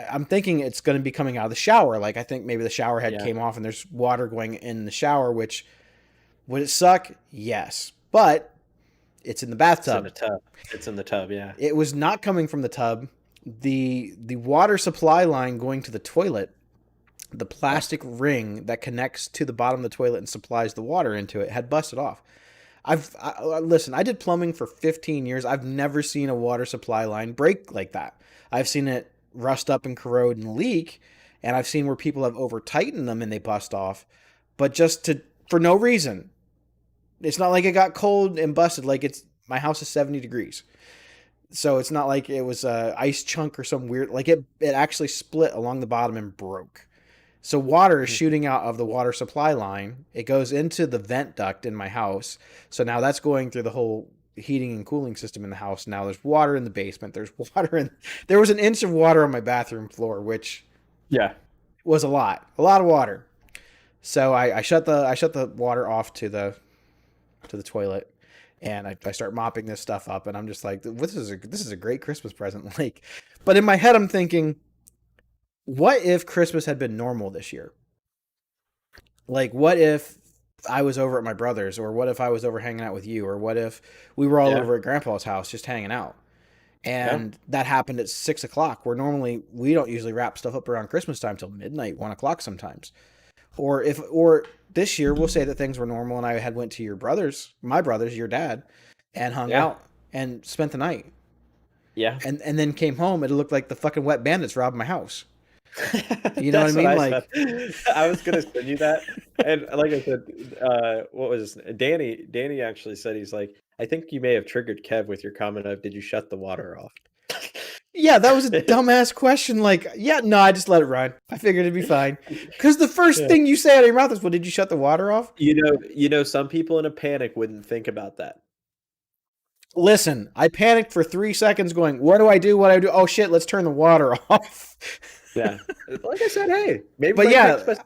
I'm thinking it's going to be coming out of the shower. Like I think maybe the shower head came off and there's water going in the shower, which would it suck? Yes. But it's in the bathtub. It's in the tub, yeah. It was not coming from the tub. The water supply line going to the toilet, the plastic ring that connects to the bottom of the toilet and supplies the water into it had busted off. Listen, I did plumbing for 15 years. I've never seen a water supply line break like that. I've seen it rust up and corrode and leak, and I've seen where people have over tightened them and they bust off, but for no reason. It's not like it got cold and busted. Like my house is 70 degrees. So it's not like it was a ice chunk or some weird, like it actually split along the bottom and broke. So water is shooting out of the water supply line. It goes into the vent duct in my house. So now that's going through the whole heating and cooling system in the house. Now there's water in the basement. There was an inch of water on my bathroom floor, which was a lot of water. So I shut the water off to the toilet. And I start mopping this stuff up, and I'm just like, this is a great Christmas present. Like, but in my head, I'm thinking, what if Christmas had been normal this year? Like, what if I was over at my brother's, or what if I was over hanging out with you, or what if we were all over at Grandpa's house just hanging out? And that happened at 6 o'clock, where normally we don't usually wrap stuff up around Christmas time till midnight, 1 o'clock sometimes. Or this year we'll say that things were normal and I had went to my brother's, your dad, and hung out and spent the night. Yeah. And then came home. It looked like the fucking wet bandits robbed my house. You know what I mean? I was going to send you that. And like I said, what was Danny actually said, he's like, I think you may have triggered Kev with your comment of, did you shut the water off? Yeah, that was a dumbass question. Like, no, I just let it run. I figured it'd be fine. Because the first thing you say out of your mouth is, well, did you shut the water off? You know, some people in a panic wouldn't think about that. Listen, I panicked for 3 seconds going, what do I do? Oh, shit, let's turn the water off. Yeah. Like I said, hey, maybe. But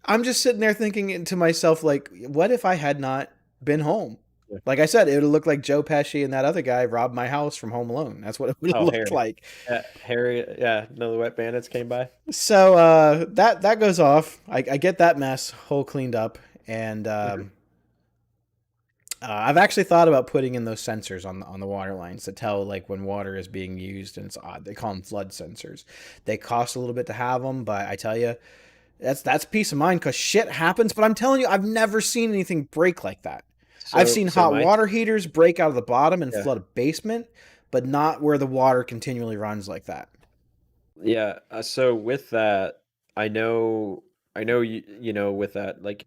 I'm just sitting there thinking to myself, like, what if I had not been home? Yeah. Like I said, it would have looked like Joe Pesci and that other guy robbed my house from Home Alone. That's what it would have looked like. The wet bandits came by. So that goes off. I get that mess whole cleaned up, and I've actually thought about putting in those sensors on the water lines to tell like when water is being used, and it's odd. They call them flood sensors. They cost a little bit to have them, but I tell you, that's peace of mind because shit happens. But I'm telling you, I've never seen anything break like that. I've seen hot water heaters break out of the bottom and flood a basement, but not where the water continually runs like that. Yeah. So with that, I know you know with that, like,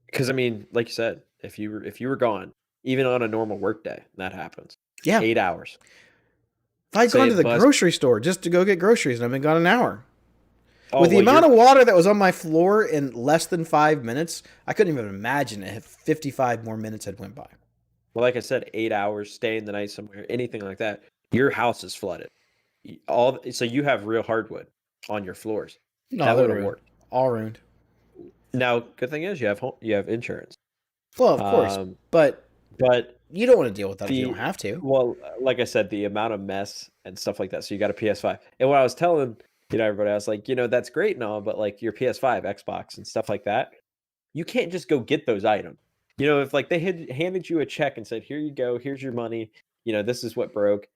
because I mean, like you said, if you were gone, even on a normal work day, that happens. Yeah. 8 hours. If I'd gone to the grocery store just to go get groceries and I've been gone an hour. With the amount of water that was on my floor in less than 5 minutes, I couldn't even imagine it if 55 more minutes had went by. Well, like I said, 8 hours, staying the night somewhere, anything like that, your house is flooded. So you have real hardwood on your floors. No, that wouldn't work. All ruined. Now, good thing is you have insurance. Well, of course, but you don't want to deal with that if you don't have to. Well, like I said, the amount of mess and stuff like that. So you got a PS5, and what I was telling everybody, I was like, that's great and all, but like your PS5, Xbox, and stuff like that, you can't just go get those items. If like they had handed you a check and said, here you go, here's your money, this is what broke.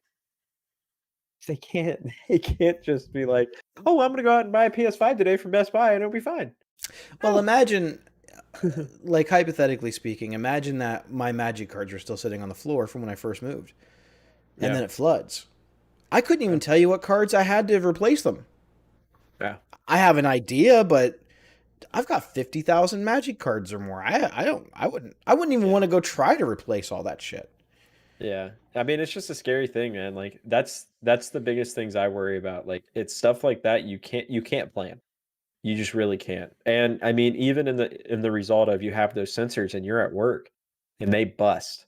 They can't just be like, oh, I'm gonna go out and buy a PS5 today from Best Buy and it'll be fine. Well, imagine, like hypothetically speaking, imagine that my Magic cards are still sitting on the floor from when I first moved, and then it floods. I couldn't even tell you what cards I had to replace them. Yeah, I have an idea, but I've got 50,000 Magic cards or more. I wouldn't even want to go try to replace all that shit. Yeah, I mean, it's just a scary thing, man. Like that's the biggest things I worry about. Like it's stuff like that you can't plan. You just really can't. And I mean, even in the result of you have those sensors and you're at work and they bust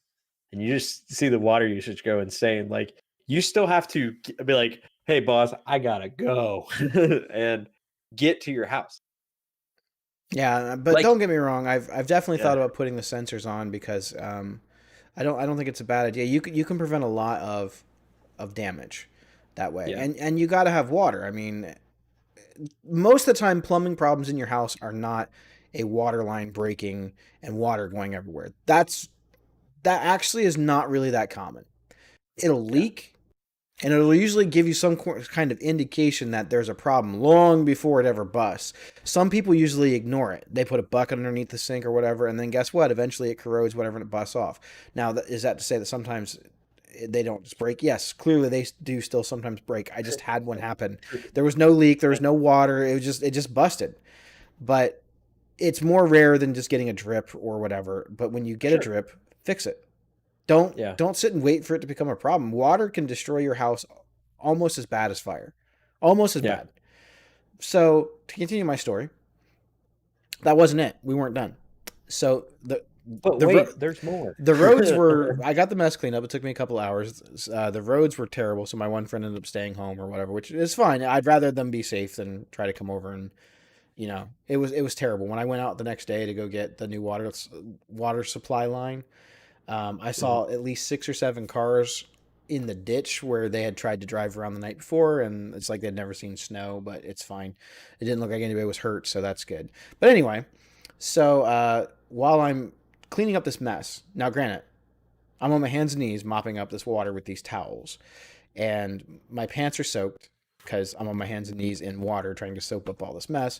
and you just see the water usage go insane. Like you still have to be like, hey boss, I gotta go and get to your house. Yeah, but Like, don't get me wrong. I've definitely thought yeah, about putting the sensors on because I don't think it's a bad idea. You can prevent a lot of damage that way, yeah, and you got to have water. I mean, most of the time, plumbing problems in your house are not a water line breaking and water going everywhere. That actually is not really that common. It'll yeah, leak, and it'll usually give you some kind of indication that there's a problem long before it ever busts. Some people usually ignore it. They put a bucket underneath the sink or whatever, and then guess what? Eventually it corrodes whatever and it busts off. Now, is that to say that sometimes they don't just break? Yes, clearly they do still sometimes break. I just had one happen. There was no leak, there was no water. It just busted. But it's more rare than just getting a drip or whatever. But when you get a sure, drip, fix it. yeah, Don't sit and wait for it to become a problem. Water can destroy your house almost as bad as fire. Almost as yeah. bad. So, to continue my story, that wasn't it. We weren't done. So, But the wait, there's more. the roads were, I got the mess cleaned up. It took me a couple hours. The roads were terrible, so my one friend ended up staying home or whatever, which is fine. I'd rather them be safe than try to come over and, it was terrible. When I went out the next day to go get the new water supply line, I Mhm. saw at least 6 or 7 cars in the ditch where they had tried to drive around the night before, and it's like they'd never seen snow, but it's fine. It didn't look like anybody was hurt, so that's good. But anyway, so while I'm cleaning up this mess, now granted, I'm on my hands and knees mopping up this water with these towels, and my pants are soaked because I'm on my hands and knees in water trying to soak up all this mess.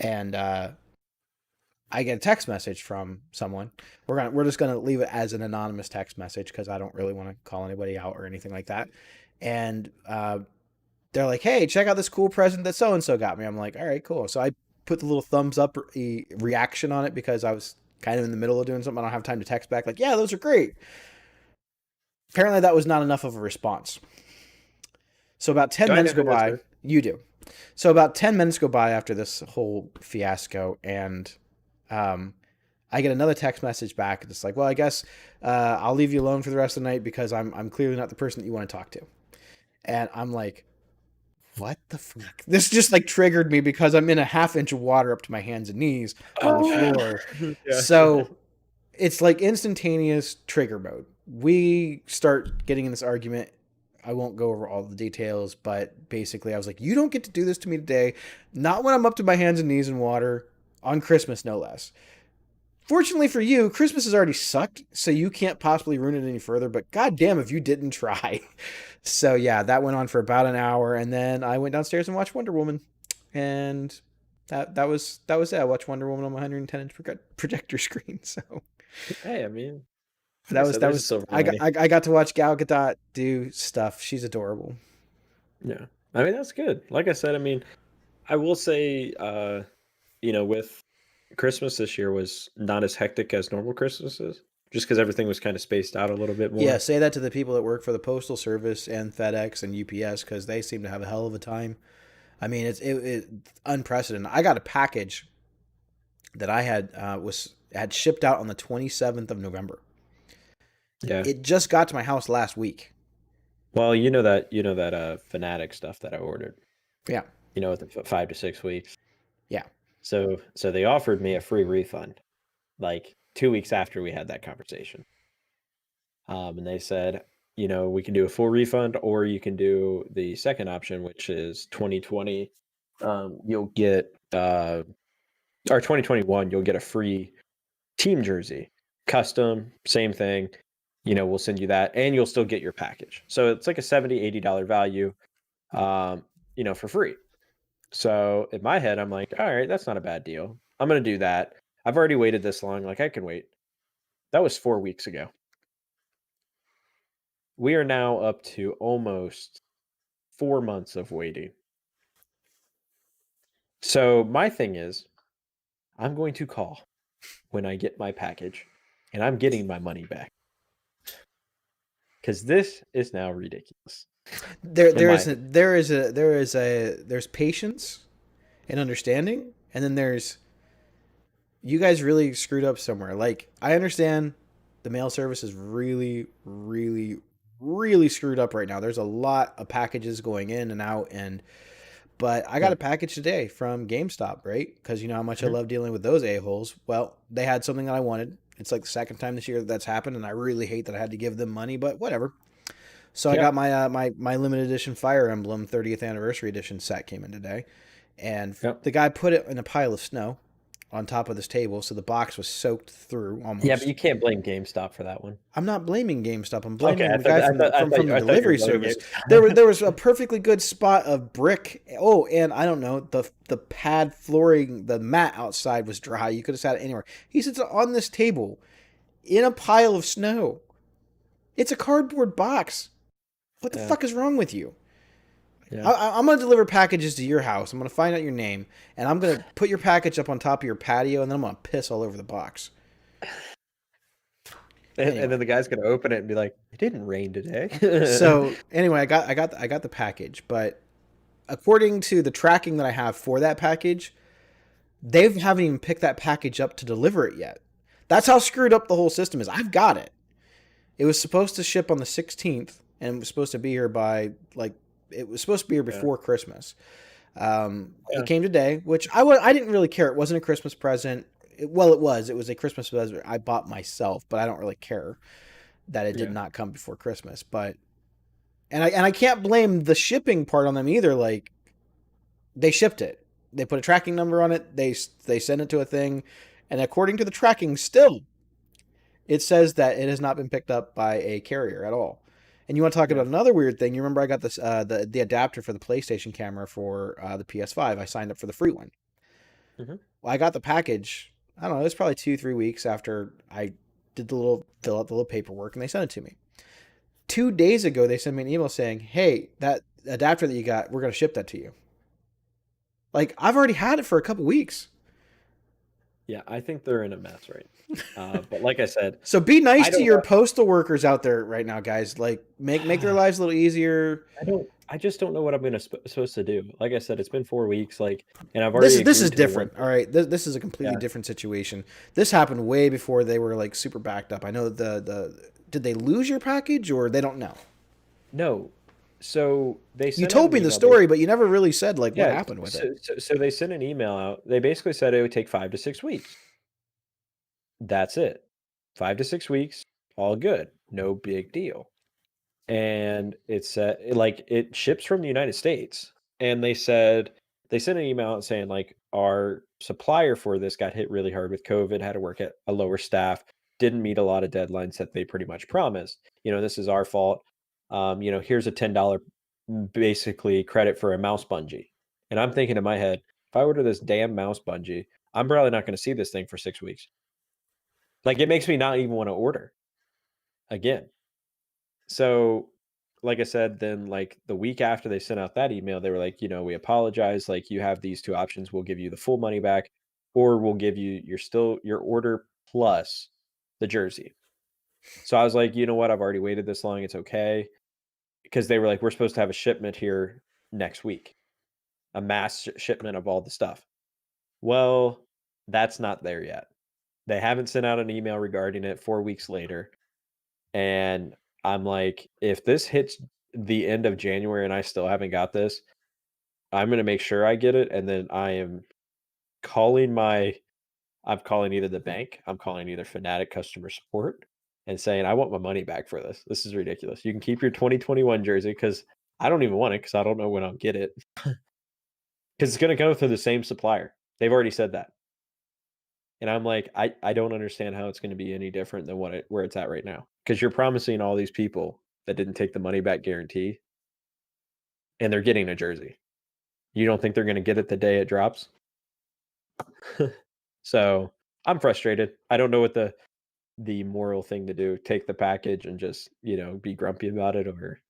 And I get a text message from someone. We're just gonna leave it as an anonymous text message because I don't really want to call anybody out or anything like that. And they're like, "Hey, check out this cool present that so and so got me." I'm like, "All right, cool." So I put the little thumbs up reaction on it because I was kind of in the middle of doing something. I don't have time to text back like, "Yeah, those are great." Apparently, that was not enough of a response. So about ten Do I know minutes go who this by. is? You do. So about 10 minutes go by after this whole fiasco, and um, I get another text message back. It's like, well, I guess I'll leave you alone for the rest of the night because I'm clearly not the person that you want to talk to. And I'm like, what the fuck? This just like triggered me because I'm in a half inch of water up to my hands and knees on the Oh, floor. yeah. So it's like instantaneous trigger mode. We start getting in this argument. I won't go over all the details, but basically I was like, you don't get to do this to me today. Not when I'm up to my hands and knees in water on Christmas, no less. Fortunately for you, Christmas has already sucked, so you can't possibly ruin it any further, but goddamn if you didn't try. So yeah, that went on for about an hour, and then I went downstairs and watched Wonder Woman. And that was it. I watched Wonder Woman on my 110-inch projector screen. So Hey, I mean, like I that was said, that there's a was silver I got lining. I got to watch Gal Gadot do stuff. She's adorable. Yeah. I mean, that's good. Like I said, I mean, I will say, with Christmas this year was not as hectic as normal Christmases, just because everything was kind of spaced out a little bit Yeah, more. say that to the people that work for the Postal Service and FedEx and UPS because they seem to have a hell of a time. I mean, it's unprecedented. I got a package that I had shipped out on the 27th of November. Yeah. It just got to my house last week. Well, that Fanatic stuff that I ordered, Yeah, with the 5 to 6 weeks. yeah. So they offered me a free refund like 2 weeks after we had that conversation. And they said, we can do a full refund, or you can do the second option, which is 2020. You'll get or 2021, you'll get a free team jersey, custom, same thing. We'll send you that, and you'll still get your package. So it's like a $70-$80 value, for free. So in my head, I'm like, all right, that's not a bad deal. I'm gonna do that. I've already waited this long. Like I can wait. That was 4 weeks ago. We are now up to almost 4 months of waiting. So my thing is, I'm going to call when I get my package, and I'm getting my money back because this is now ridiculous. There In there my is a, opinion. there is a there is a there's patience and understanding, and then there's you guys really screwed up somewhere. Like, I understand the mail service is really, really, really screwed up right now. There's a lot of packages going in and out, but I got a package today from GameStop, right? Because you know how much I love dealing with those a-holes. Well, they had something that I wanted. It's like the second time this year that that's happened, and I really hate that I had to give them money, but whatever. So I got my my limited edition Fire Emblem 30th anniversary edition set came in today, and the guy put it in a pile of snow on top of this table, so the box was soaked through almost. Yeah, but you can't blame GameStop for that one. I'm not blaming GameStop. I'm blaming the guy from the delivery service. GameStop. There was a perfectly good spot of brick. Oh, and I don't know, the pad flooring, the mat outside was dry. You could have sat it anywhere. He sits on this table in a pile of snow. It's a cardboard box. What the fuck is wrong with you? Yeah. I'm going to deliver packages to your house. I'm going to find out your name, and I'm going to put your package up on top of your patio, and then I'm going to piss all over the box. And then the guy's going to open it and be like, "It didn't rain today." So anyway, I got the package, but according to the tracking that I have for that package, they haven't even picked that package up to deliver it yet. That's how screwed up the whole system is. I've got it. It was supposed to ship on the 16th, and it was supposed to be here by it was supposed to be here before Christmas. It came today, which I didn't really care. It wasn't a Christmas present. It was. It was a Christmas present I bought myself, but I don't really care that it did not come before Christmas. But and I can't blame the shipping part on them either. Like, they shipped it. They put a tracking number on it. They sent it to a thing, and according to the tracking, still it says that it has not been picked up by a carrier at all. And you want to talk about another weird thing? You remember I got this the adapter for the PlayStation camera for the PS5. I signed up for the free one. Mm-hmm. Well, I got the package. I don't know. It was probably 2-3 weeks after I did fill out the little paperwork, and they sent it to me. 2 days ago, they sent me an email saying, "Hey, that adapter that you got, we're going to ship that to you." Like, I've already had it for a couple weeks. Yeah, I think they're in a mess right now. But like I said, so be nice to your postal workers out there right now, guys. Like, make their lives a little easier. I just don't know what I'm supposed to do. Like I said, it's been 4 weeks. And I've already. This is different. All right, this is a completely different situation. This happened way before they were like super backed up. I know did they lose your package or they don't know? No. So they sent you told me the story, but you never really said what happened with it. So they sent an email out. They basically said it would take 5 to 6 weeks. That's it. 5 to 6 weeks, all good, no big deal. And it said it ships from the United States, and they sent an email out saying our supplier for this got hit really hard with COVID, had to work at a lower staff, didn't meet a lot of deadlines that they pretty much promised. This is our fault. Here's a $10 basically credit for a mouse bungee. And I'm thinking in my head, if I order this damn mouse bungee, I'm probably not going to see this thing for 6 weeks. It makes me not even want to order again. So, like I said, then the week after they sent out that email, they were like, we apologize. You have these two options. We'll give you the full money back, or we'll give you your order plus the jersey. So I was like, you know what? I've already waited this long. It's okay. Because they were like, we're supposed to have a shipment here next week, a mass shipment of all the stuff. Well, that's not there yet. They haven't sent out an email regarding it 4 weeks later. And I'm like, if this hits the end of January and I still haven't got this, I'm going to make sure I get it. And then I'm calling either the bank, I'm calling either Fanatic customer support and saying, I want my money back for this. This is ridiculous. You can keep your 2021 jersey because I don't even want it because I don't know when I'll get it. Because it's going to go through the same supplier. They've already said that. And I'm like, I don't understand how it's going to be any different than where it's at right now. Because you're promising all these people that didn't take the money back guarantee, and they're getting a jersey. You don't think they're going to get it the day it drops? So I'm frustrated. I don't know what the moral thing to do. Take the package and just, be grumpy about it, or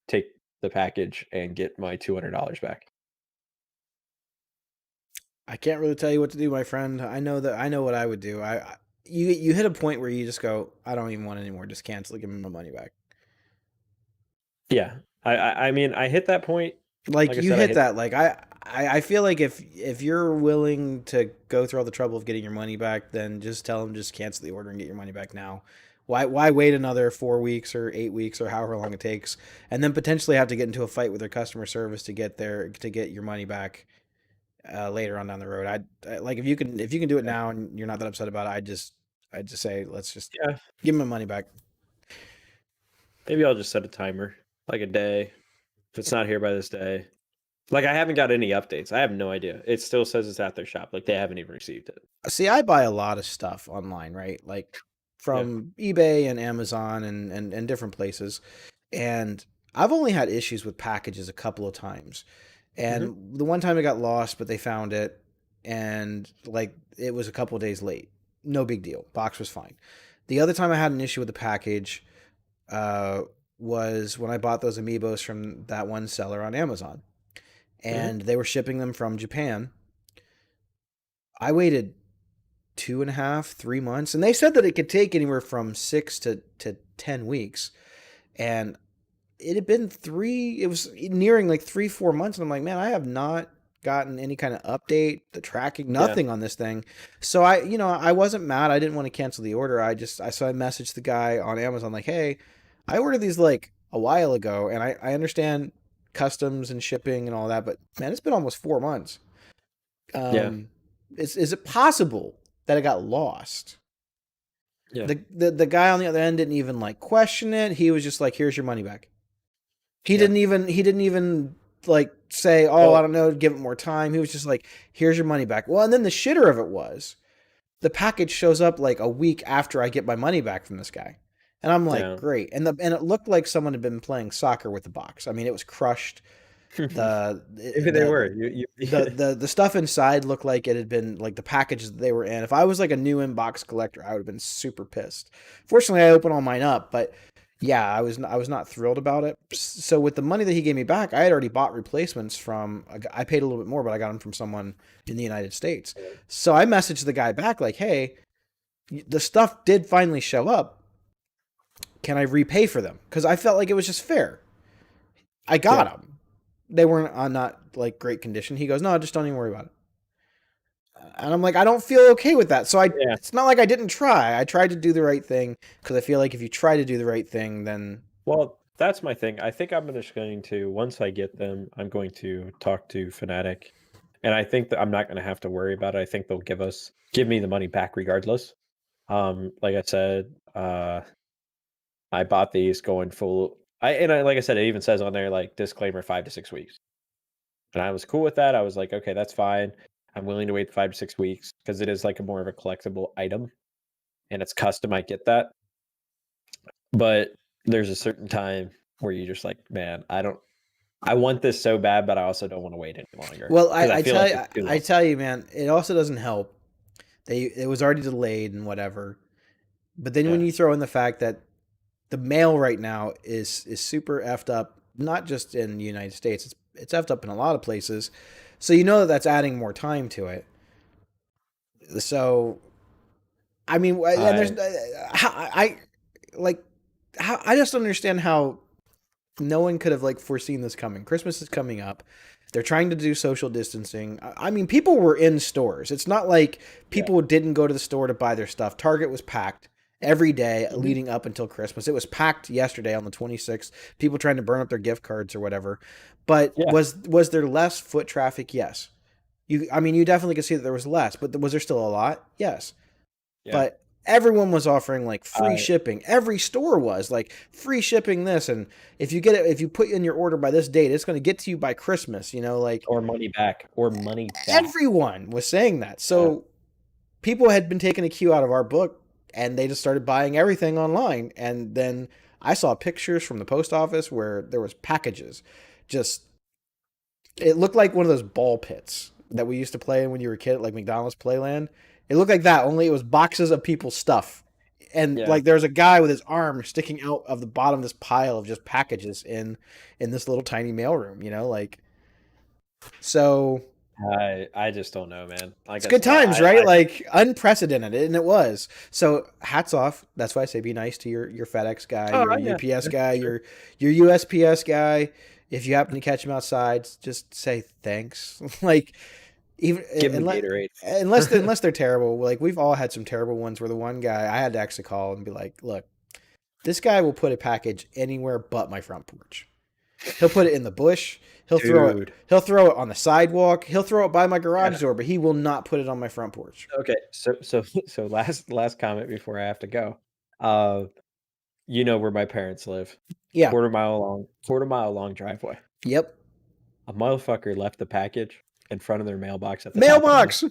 take the package and get my $200 back. I can't really tell you what to do, my friend. I know what I would do. You hit a point where you just go, I don't even want it anymore. Just cancel it. Give me my money back. Yeah. I mean, I hit that point Like Like I you said, I hit hit. that. Like I feel like if you're willing to go through all the trouble of getting your money back, then just tell them just cancel the order and get your money back now. Why wait another 4 weeks or 8 weeks or however long it takes, and then potentially have to get into a fight with their customer service to get your money back later on down the road. Like if you can do it now and you're not that upset about it, I just say let's just Yeah, give them my money back. maybe I'll just set a timer, like a day. If it's not here by this day, like I haven't got any updates. I have no idea. It still says it's at their shop. Like they haven't even received it. See, I buy a lot of stuff online, right? Like Yeah. from eBay and Amazon and different places. And I've only had issues with packages a couple of times. And the one time it got lost, but they found it and like it was a couple of days late. No big deal. Box was fine. The other time I had an issue with the package was when I bought those amiibos from that one seller on Amazon. And they were shipping them from Japan. I waited 2.5, 3 months, and they said that it could take anywhere from 6 to 10 weeks. And it had been it was nearing like 3, 4 months, and I'm like, man, I have not gotten any kind of update, the tracking, nothing on this thing. So I wasn't mad. I didn't want to cancel the order. I messaged the guy on Amazon like, hey, I ordered these like a while ago, and I understand customs and shipping and all that, but man, it's been almost 4 months. Is it possible that it got lost? Yeah. The guy on the other end didn't even like question it. He was just like, "Here's your money back." He didn't even like say, "Oh, I don't know, give it more time." He was just like, "Here's your money back." Well, and then the shitter of it was, the package shows up like a week after I get my money back from this guy, and I'm like, "Great!" And it looked like someone had been playing soccer with the box. I mean, it was crushed. The stuff inside looked like it had been like the packages that they were in. If I was like a new inbox collector, I would have been super pissed. Fortunately, I opened all mine up, but yeah, I was not thrilled about it. So with the money that he gave me back, I had already bought replacements from. I paid a little bit more, but I got them from someone in the United States. So I messaged the guy back like, "Hey, the stuff did finally show up. Can I repay for them?" Because I felt like it was just fair. I got them. They weren't on not like great condition. He goes, "No, just don't even worry about it." And I'm like, I don't feel okay with that. So it's not like I didn't try. I tried to do the right thing because I feel like if you try to do the right thing, then. Well, that's my thing. I think I'm just going to, once I get them, I'm going to talk to Fanatic. And I think that I'm not going to have to worry about it. I think they'll give me the money back regardless. Like I said, I bought these going full. Like I said, it even says on there like disclaimer 5 to 6 weeks, and I was cool with that. I was like, okay, that's fine. I'm willing to wait 5 to 6 weeks because it is like more of a collectible item, and it's custom. I get that, but there's a certain time where you're just like, man, I want this so bad, but I also don't want to wait any longer. Well, I tell you, man, it also doesn't help. It was already delayed and whatever, but then when you throw in the fact that the mail right now is super effed up, not just in the United States, it's effed up in a lot of places. So that's adding more time to it. So, I mean, and there's I just don't understand how no one could have like foreseen this coming. Christmas is coming up. They're trying to do social distancing. I mean, people were in stores. It's not like people didn't go to the store to buy their stuff. Target was packed every day leading up until Christmas. It was packed yesterday on the 26th. People trying to burn up their gift cards or whatever. But was there less foot traffic? Yes. You definitely could see that there was less, but was there still a lot? Yes. Yeah. But everyone was offering like free shipping. Every store was like free shipping this, and if you put in your order by this date, it's going to get to you by Christmas. Or money back. Everyone was saying that. So people had been taking a cue out of our book, and they just started buying everything online. And then I saw pictures from the post office where there was packages. It looked like one of those ball pits that we used to play in when you were a kid, like McDonald's Playland. It looked like that, only it was boxes of people's stuff. And like there's a guy with his arm sticking out of the bottom of this pile of just packages in this little tiny mailroom, So I just don't know, man. It's good times, right? Like unprecedented, and it was. So hats off. That's why I say be nice to your FedEx guy, your UPS guy, your USPS guy. If you happen to catch him outside, just say thanks. Like, even Give him a Gatorade. unless they're terrible. Like, we've all had some terrible ones where the one guy I had to actually call and be like, look, this guy will put a package anywhere but my front porch. He'll put it in the bush. He'll throw it on the sidewalk. He'll throw it by my garage door, but he will not put it on my front porch. Okay, so last comment before I have to go. You know where my parents live. Yeah. Quarter mile long driveway. Yep. A motherfucker left the package in front of their mailbox at the mailbox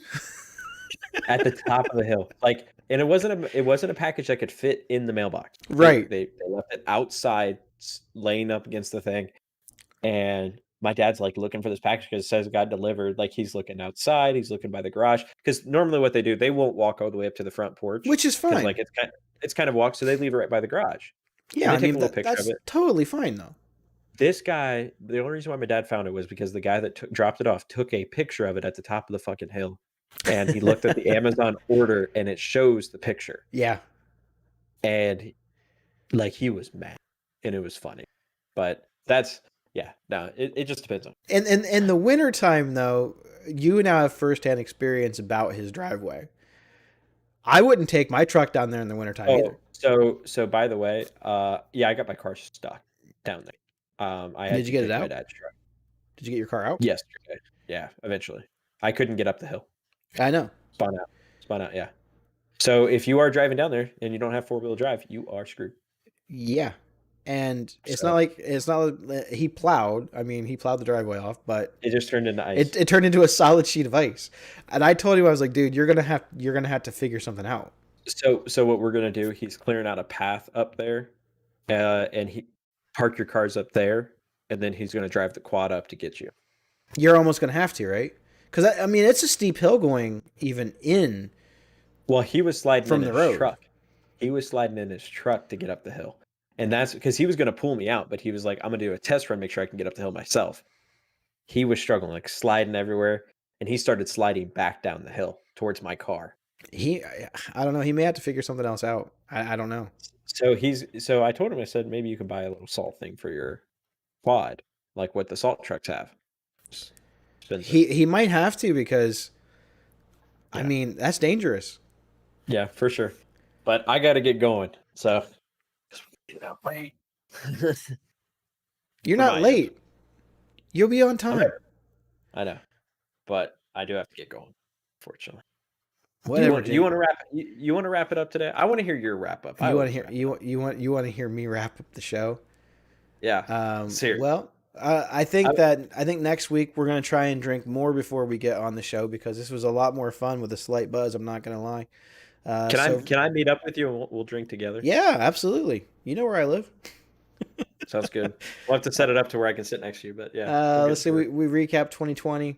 at the top of the hill. Like, and it wasn't a package that could fit in the mailbox. Right. They left it outside, laying up against the thing. And my dad's like looking for this package because it says it got delivered. Like, he's looking outside, he's looking by the garage. Because normally what they do, they won't walk all the way up to the front porch, which is fine. Like, it's kind of walk, so they leave it right by the garage. Yeah, I mean, that's totally fine though. This guy, the only reason why my dad found it was because the guy that dropped it off took a picture of it at the top of the fucking hill, and he looked at the Amazon order, and it shows the picture. Yeah, and like, he was mad, and it was funny, but that's it just depends on. And in the wintertime though, you now have firsthand experience about his driveway. I wouldn't take my truck down there in the wintertime either. So by the way, I got my car stuck down there. Did you get it out? My dad's truck. Did you get your car out? Yesterday. Yeah, eventually. I couldn't get up the hill. I know. Spun out, yeah. So if you are driving down there and you don't have 4-wheel drive, you are screwed. Yeah. And it's not like he plowed. I mean, he plowed the driveway off, but it just turned into ice. It turned into a solid sheet of ice. And I told him, I was like, dude, you're gonna have to figure something out. So what we're gonna do? He's clearing out a path up there, and he park your cars up there, and then he's gonna drive the quad up to get you. You're almost gonna have to, right? Because I mean, it's a steep hill going even in. Well, he was sliding from the road. Truck. He was sliding in his truck to get up the hill. And that's because he was going to pull me out, but he was like, I'm going to do a test run, make sure I can get up the hill myself. He was struggling, like sliding everywhere, and he started sliding back down the hill towards my car. I don't know. He may have to figure something else out. I don't know. So I told him, I said, maybe you can buy a little salt thing for your quad, like what the salt trucks have. He might have to because, I mean, that's dangerous. Yeah, for sure. But I got to get going, so. Wait. You're not late. You'll be on time. I know, but I do have to get going, fortunately. Whatever. You want to wrap? You want to wrap it up today? I want to hear your wrap up. You want to hear me wrap up the show? Yeah. Seriously. Well, I think next week we're gonna try and drink more before we get on the show because this was a lot more fun with a slight buzz. I'm not gonna lie. Can I meet up with you and we'll drink together? Yeah, absolutely. You know where I live. Sounds good. We'll have to set it up to where I can sit next to you, but yeah. Let's see. We recapped 2020.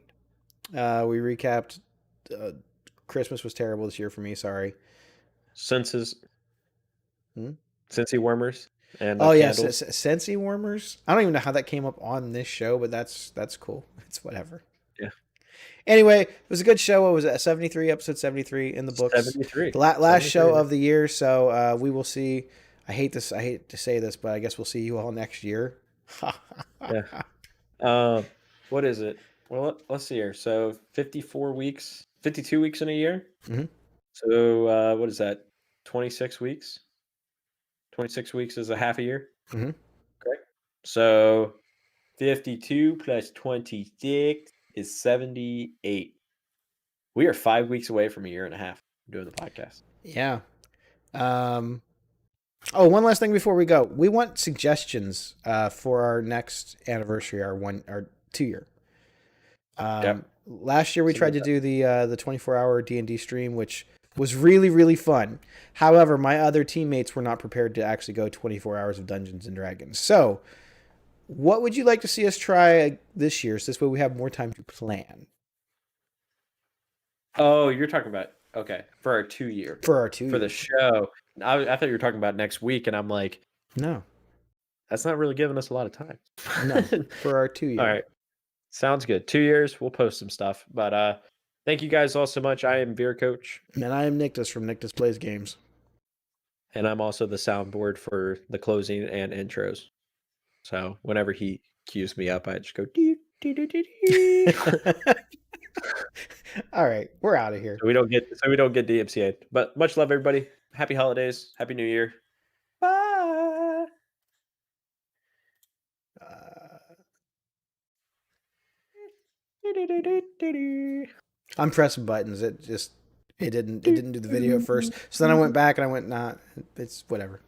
We recapped. Christmas was terrible this year for me. Sorry. Scenty Warmers and Scenty Warmers. I don't even know how that came up on this show, but that's cool. It's whatever. Yeah. Anyway, it was a good show. What was it? 73, episode 73 in the books. 73. Last show of the year. So we will see. I hate to say this, but I guess we'll see you all next year. Yeah. What is it? Well, let's see here. So 52 weeks in a year. Mm-hmm. So what is that? 26 weeks. 26 weeks is a half a year. Mm-hmm. Correct. So 52 plus 26 is 78. We are 5 weeks away from a year and a half doing the podcast. Yeah. Oh, one last thing before we go. We want suggestions for our next anniversary, our 2 year. Last year we tried to do the 24-hour D&D stream, which was really, really fun. However, my other teammates were not prepared to actually go 24 hours of Dungeons and Dragons. So, what would you like to see us try this year? So this way we have more time to plan. Oh, you're talking about, okay, for our 2 year. For the show. I thought you were talking about next week, and I'm like, no. That's not really giving us a lot of time. No, for our 2 year. All right. Sounds good. 2 years, we'll post some stuff. But thank you guys all so much. I am Beer Coach. And I am Nictus from Nictus Plays Games. And I'm also the soundboard for the closing and intros. So whenever he cues me up, I just go dee, dee, dee, dee, dee. All right, we're out of here. So we don't get DMCA'd. But much love, everybody. Happy holidays. Happy New Year. Bye. I'm pressing buttons. It didn't do the video at first. So then I went back and I went, nah, it's whatever.